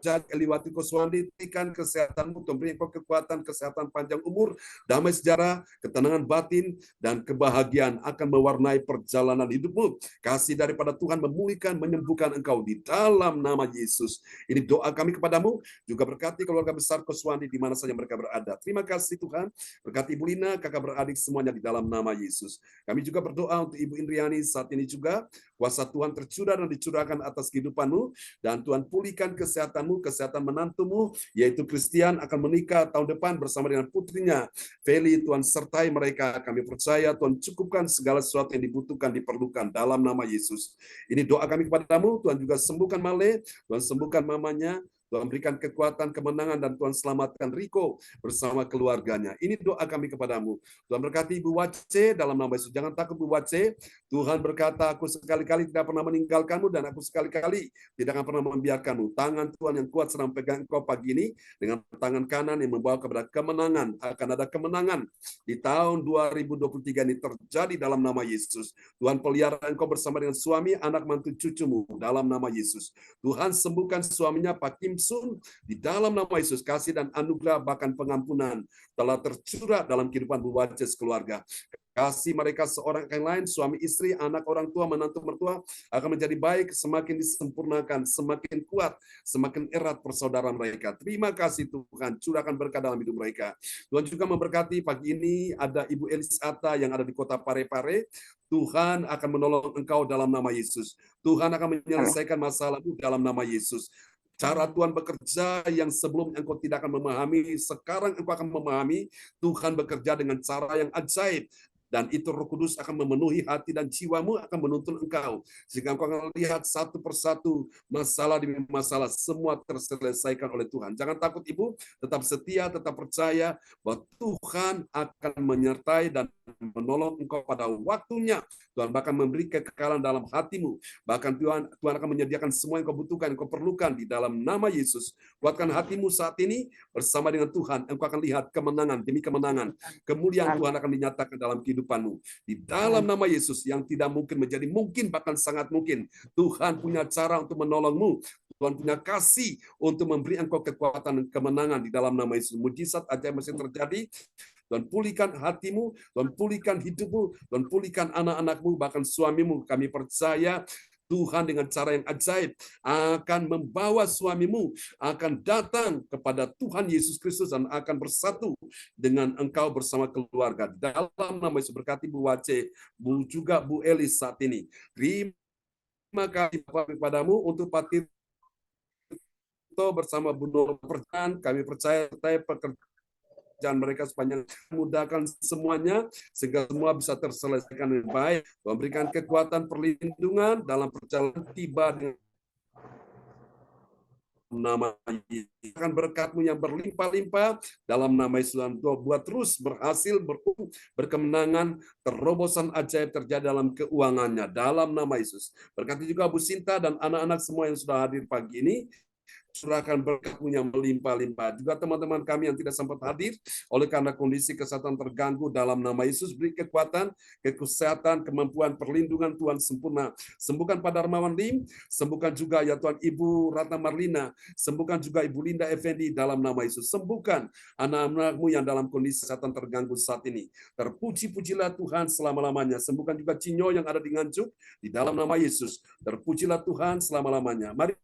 Eliwati Koswandi, berikan kesehatanmu, memberi engkau kekuatan, kesehatan panjang umur, damai sejahtera, ketenangan batin, dan kebahagiaan akan mewarnai perjalanan hidupmu. Kasih daripada Tuhan memulihkan, menyembuhkan engkau di dalam nama Yesus. Ini doa kami kepadamu, juga berkati keluarga besar Koswandi di mana saja mereka berada. Terima kasih Tuhan, berkati Ibu Lina, kakak beradik semuanya di dalam nama Yesus. Kami juga berdoa untuk Ibu Indriani saat ini juga, kuasa Tuhan tercurah dan dicurahkan atas kehidupanmu, dan Tuhan pulihkan kesehatanmu, kesehatan menantumu, yaitu Christian akan menikah tahun depan bersama dengan putrinya, Feli. Tuhan sertai mereka, kami percaya Tuhan cukupkan segala sesuatu yang dibutuhkan, diperlukan dalam nama Yesus. Ini doa kami kepadamu, Tuhan juga sembuhkan Male, Tuhan sembuhkan mamanya, Tuhan berikan kekuatan, kemenangan, dan Tuhan selamatkan Riko bersama keluarganya. Ini doa kami kepadamu. Tuhan berkati Ibu Wace dalam nama Yesus. Jangan takut Bu Wace. Tuhan berkata, aku sekali-kali tidak pernah meninggalkanmu dan aku sekali-kali tidak akan pernah membiarkanmu. Tangan Tuhan yang kuat sedang pegang engkau pagi ini dengan tangan kanan yang membawa kepada kemenangan. Akan ada kemenangan di tahun 2023 ini terjadi dalam nama Yesus. Tuhan pelihara engkau bersama dengan suami, anak, mantu, cucumu dalam nama Yesus. Tuhan sembuhkan suaminya Pak Kim Sun di dalam nama Yesus. Kasih dan anugerah bahkan pengampunan telah tercurah dalam kehidupan Bu Waces keluarga. Kasih mereka seorang yang lain, suami istri, anak, orang tua, menantu, mertua akan menjadi baik, semakin disempurnakan, semakin kuat, semakin erat persaudaraan mereka. Terima kasih Tuhan, curahkan berkat dalam hidup mereka. Tuhan juga memberkati pagi ini ada Ibu Elisata yang ada di kota Parepare. Tuhan akan menolong engkau dalam nama Yesus. Tuhan akan menyelesaikan masalahmu dalam nama Yesus. Cara Tuhan bekerja yang sebelum engkau tidak akan memahami, sekarang engkau akan memahami. Tuhan bekerja dengan cara yang ajaib. Dan itu Roh Kudus akan memenuhi hati dan jiwamu, akan menuntun engkau. Sehingga engkau akan lihat satu persatu masalah demi masalah, semua terselesaikan oleh Tuhan. Jangan takut Ibu, tetap setia, tetap percaya bahwa Tuhan akan menyertai dan menolong engkau pada waktunya. Tuhan bahkan memberi kekekalan dalam hatimu. Bahkan Tuhan akan menyediakan semua yang kau butuhkan, yang kau perlukan di dalam nama Yesus. Kuatkan hatimu saat ini bersama dengan Tuhan. Engkau akan lihat kemenangan demi kemenangan. Kemuliaan Tuhan akan dinyatakan dalam kehidupanmu. Di dalam nama Yesus yang tidak mungkin menjadi mungkin, bahkan sangat mungkin. Tuhan punya cara untuk menolongmu. Tuhan punya kasih untuk memberi engkau kekuatan dan kemenangan di dalam nama Yesus. Mujizat ajaib masih terjadi. Tuhan pulihkan hatimu, Tuhan pulihkan hidupmu, Tuhan pulihkan anak-anakmu, bahkan suamimu. Kami percaya Tuhan dengan cara yang ajaib akan membawa suamimu, akan datang kepada Tuhan Yesus Kristus dan akan bersatu dengan engkau bersama keluarga. Dalam nama Yesus, berkati Bu Wace, juga Bu Elis saat ini. Terima kasih Bapak kepadamu untuk Pak Tito bersama Bu Nur Perjan. Kami percaya pekerjaan mereka sepanjang mudahkan semuanya sehingga semua bisa terselesaikan dengan baik. Memberikan kekuatan perlindungan dalam perjalanan tiba dengan nama Yesus. Akan berkat-Mu yang berlimpah-limpah dalam nama Yesus. Buat terus berhasil, berkemenangan, terobosan ajaib terjadi dalam keuangannya dalam nama Yesus. Berkati juga Bu Sinta dan anak-anak semua yang sudah hadir pagi ini. Surahkan berkat-Mu yang melimpah-limpah. Juga teman-teman kami yang tidak sempat hadir oleh karena kondisi kesehatan terganggu dalam nama Yesus, beri kekuatan, kesehatan, kemampuan, perlindungan Tuhan sempurna. Sembuhkan Pak Darmawan Lim, sembuhkan juga ya Tuhan Ibu Ratna Marlina, sembuhkan juga Ibu Linda Effendi dalam nama Yesus. Sembuhkan anak-anak-Mu yang dalam kondisi kesehatan terganggu saat ini. Terpuji-pujilah Tuhan selama-lamanya. Sembuhkan juga Cinyo yang ada di Nganjuk di dalam nama Yesus. Terpujilah Tuhan selama-lamanya. Mari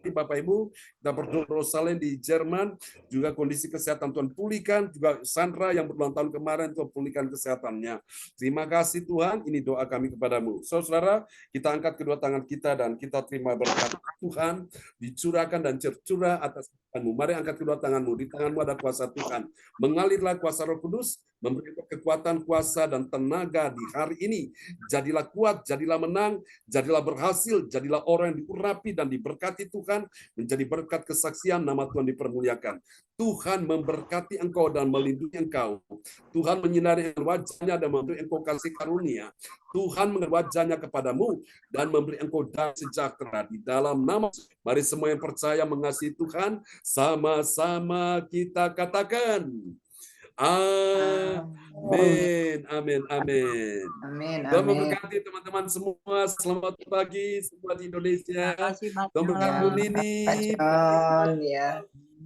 Bapak Ibu, kita berdoa Rosalen di Jerman, juga kondisi kesehatan Tuhan pulihkan, juga Sandra yang berulang tahun kemarin Tuhan pulihkan kesehatannya. Terima kasih Tuhan, ini doa kami kepadamu. Saudara, kita angkat kedua tangan kita dan kita terima berkat Tuhan, dicurahkan dan tercurah atas tanganmu. Mari angkat kedua tanganmu, di tanganmu ada kuasa Tuhan. Mengalirlah kuasa Roh Kudus, memberi kekuatan, kuasa, dan tenaga di hari ini. Jadilah kuat, jadilah menang, jadilah berhasil, jadilah orang yang diurapi dan diberkati Tuhan, menjadi berkat kesaksian, nama Tuhan dipermuliakan. Tuhan memberkati engkau dan melindungi engkau. Tuhan menyinari wajahnya dan memberi engkau kasih karunia. Tuhan mengangkat wajahnya kepadamu dan memberi engkau damai sejahtera. Di dalam nama, mari semua yang percaya mengasihi Tuhan, sama-sama kita katakan, amin, amin, amin. Amin. Tuhan Amin. memberkati teman-teman semua. Selamat pagi semua di Indonesia. Terima kasih, Pak Tuhan berkati John. Bu Nini. Pak John, ya.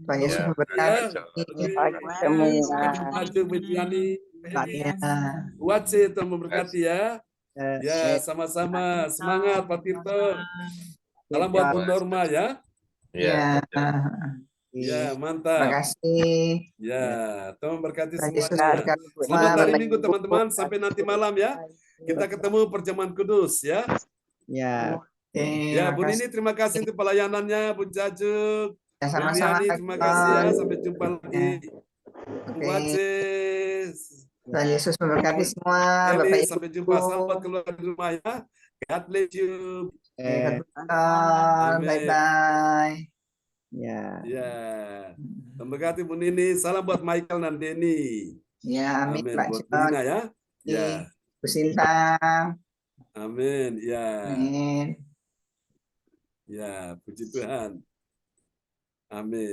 Tuhan Yesus Ya, memberkati. Pagi semua. Maju Bu Tiani. Ya. Wace Tuhan memberkati ya. Ya, sama-sama. Semangat Pak Tirto. Salam buat Bu Norma ya. ya. Ya, Terima mantap. kasih. Ya, Tuhan memberkati Tuhan Yesus semuanya. memberkati semua. Selamat hari Bapak Minggu Ibu. teman-teman. Sampai nanti malam ya. Kita ketemu perjamuan kudus ya. Ya, Oke, Ya, Bu makasih. Nini terima kasih untuk pelayanannya. Bu Jajuk. Ya, Bu sama-sama. Diani, Pak terima kasih ya. John. Sampai jumpa lagi. Bu Oke. Waces. Tuhan Yesus memberkati semua. Bapak Eli, Ibu. sampai jumpa. Selamat keluar di rumah ya. God bless you. Oke, Pak John. Amin. Bye-bye. ya. Ya. Terima kasih Bu Nini. Salam buat Michael dan Denny. Ya, amin Amin. Pak Buat John. Nina ya. Ya. Bu Sinta. Amin. Ya. Amin. Ya. Puji Tuhan. Amin.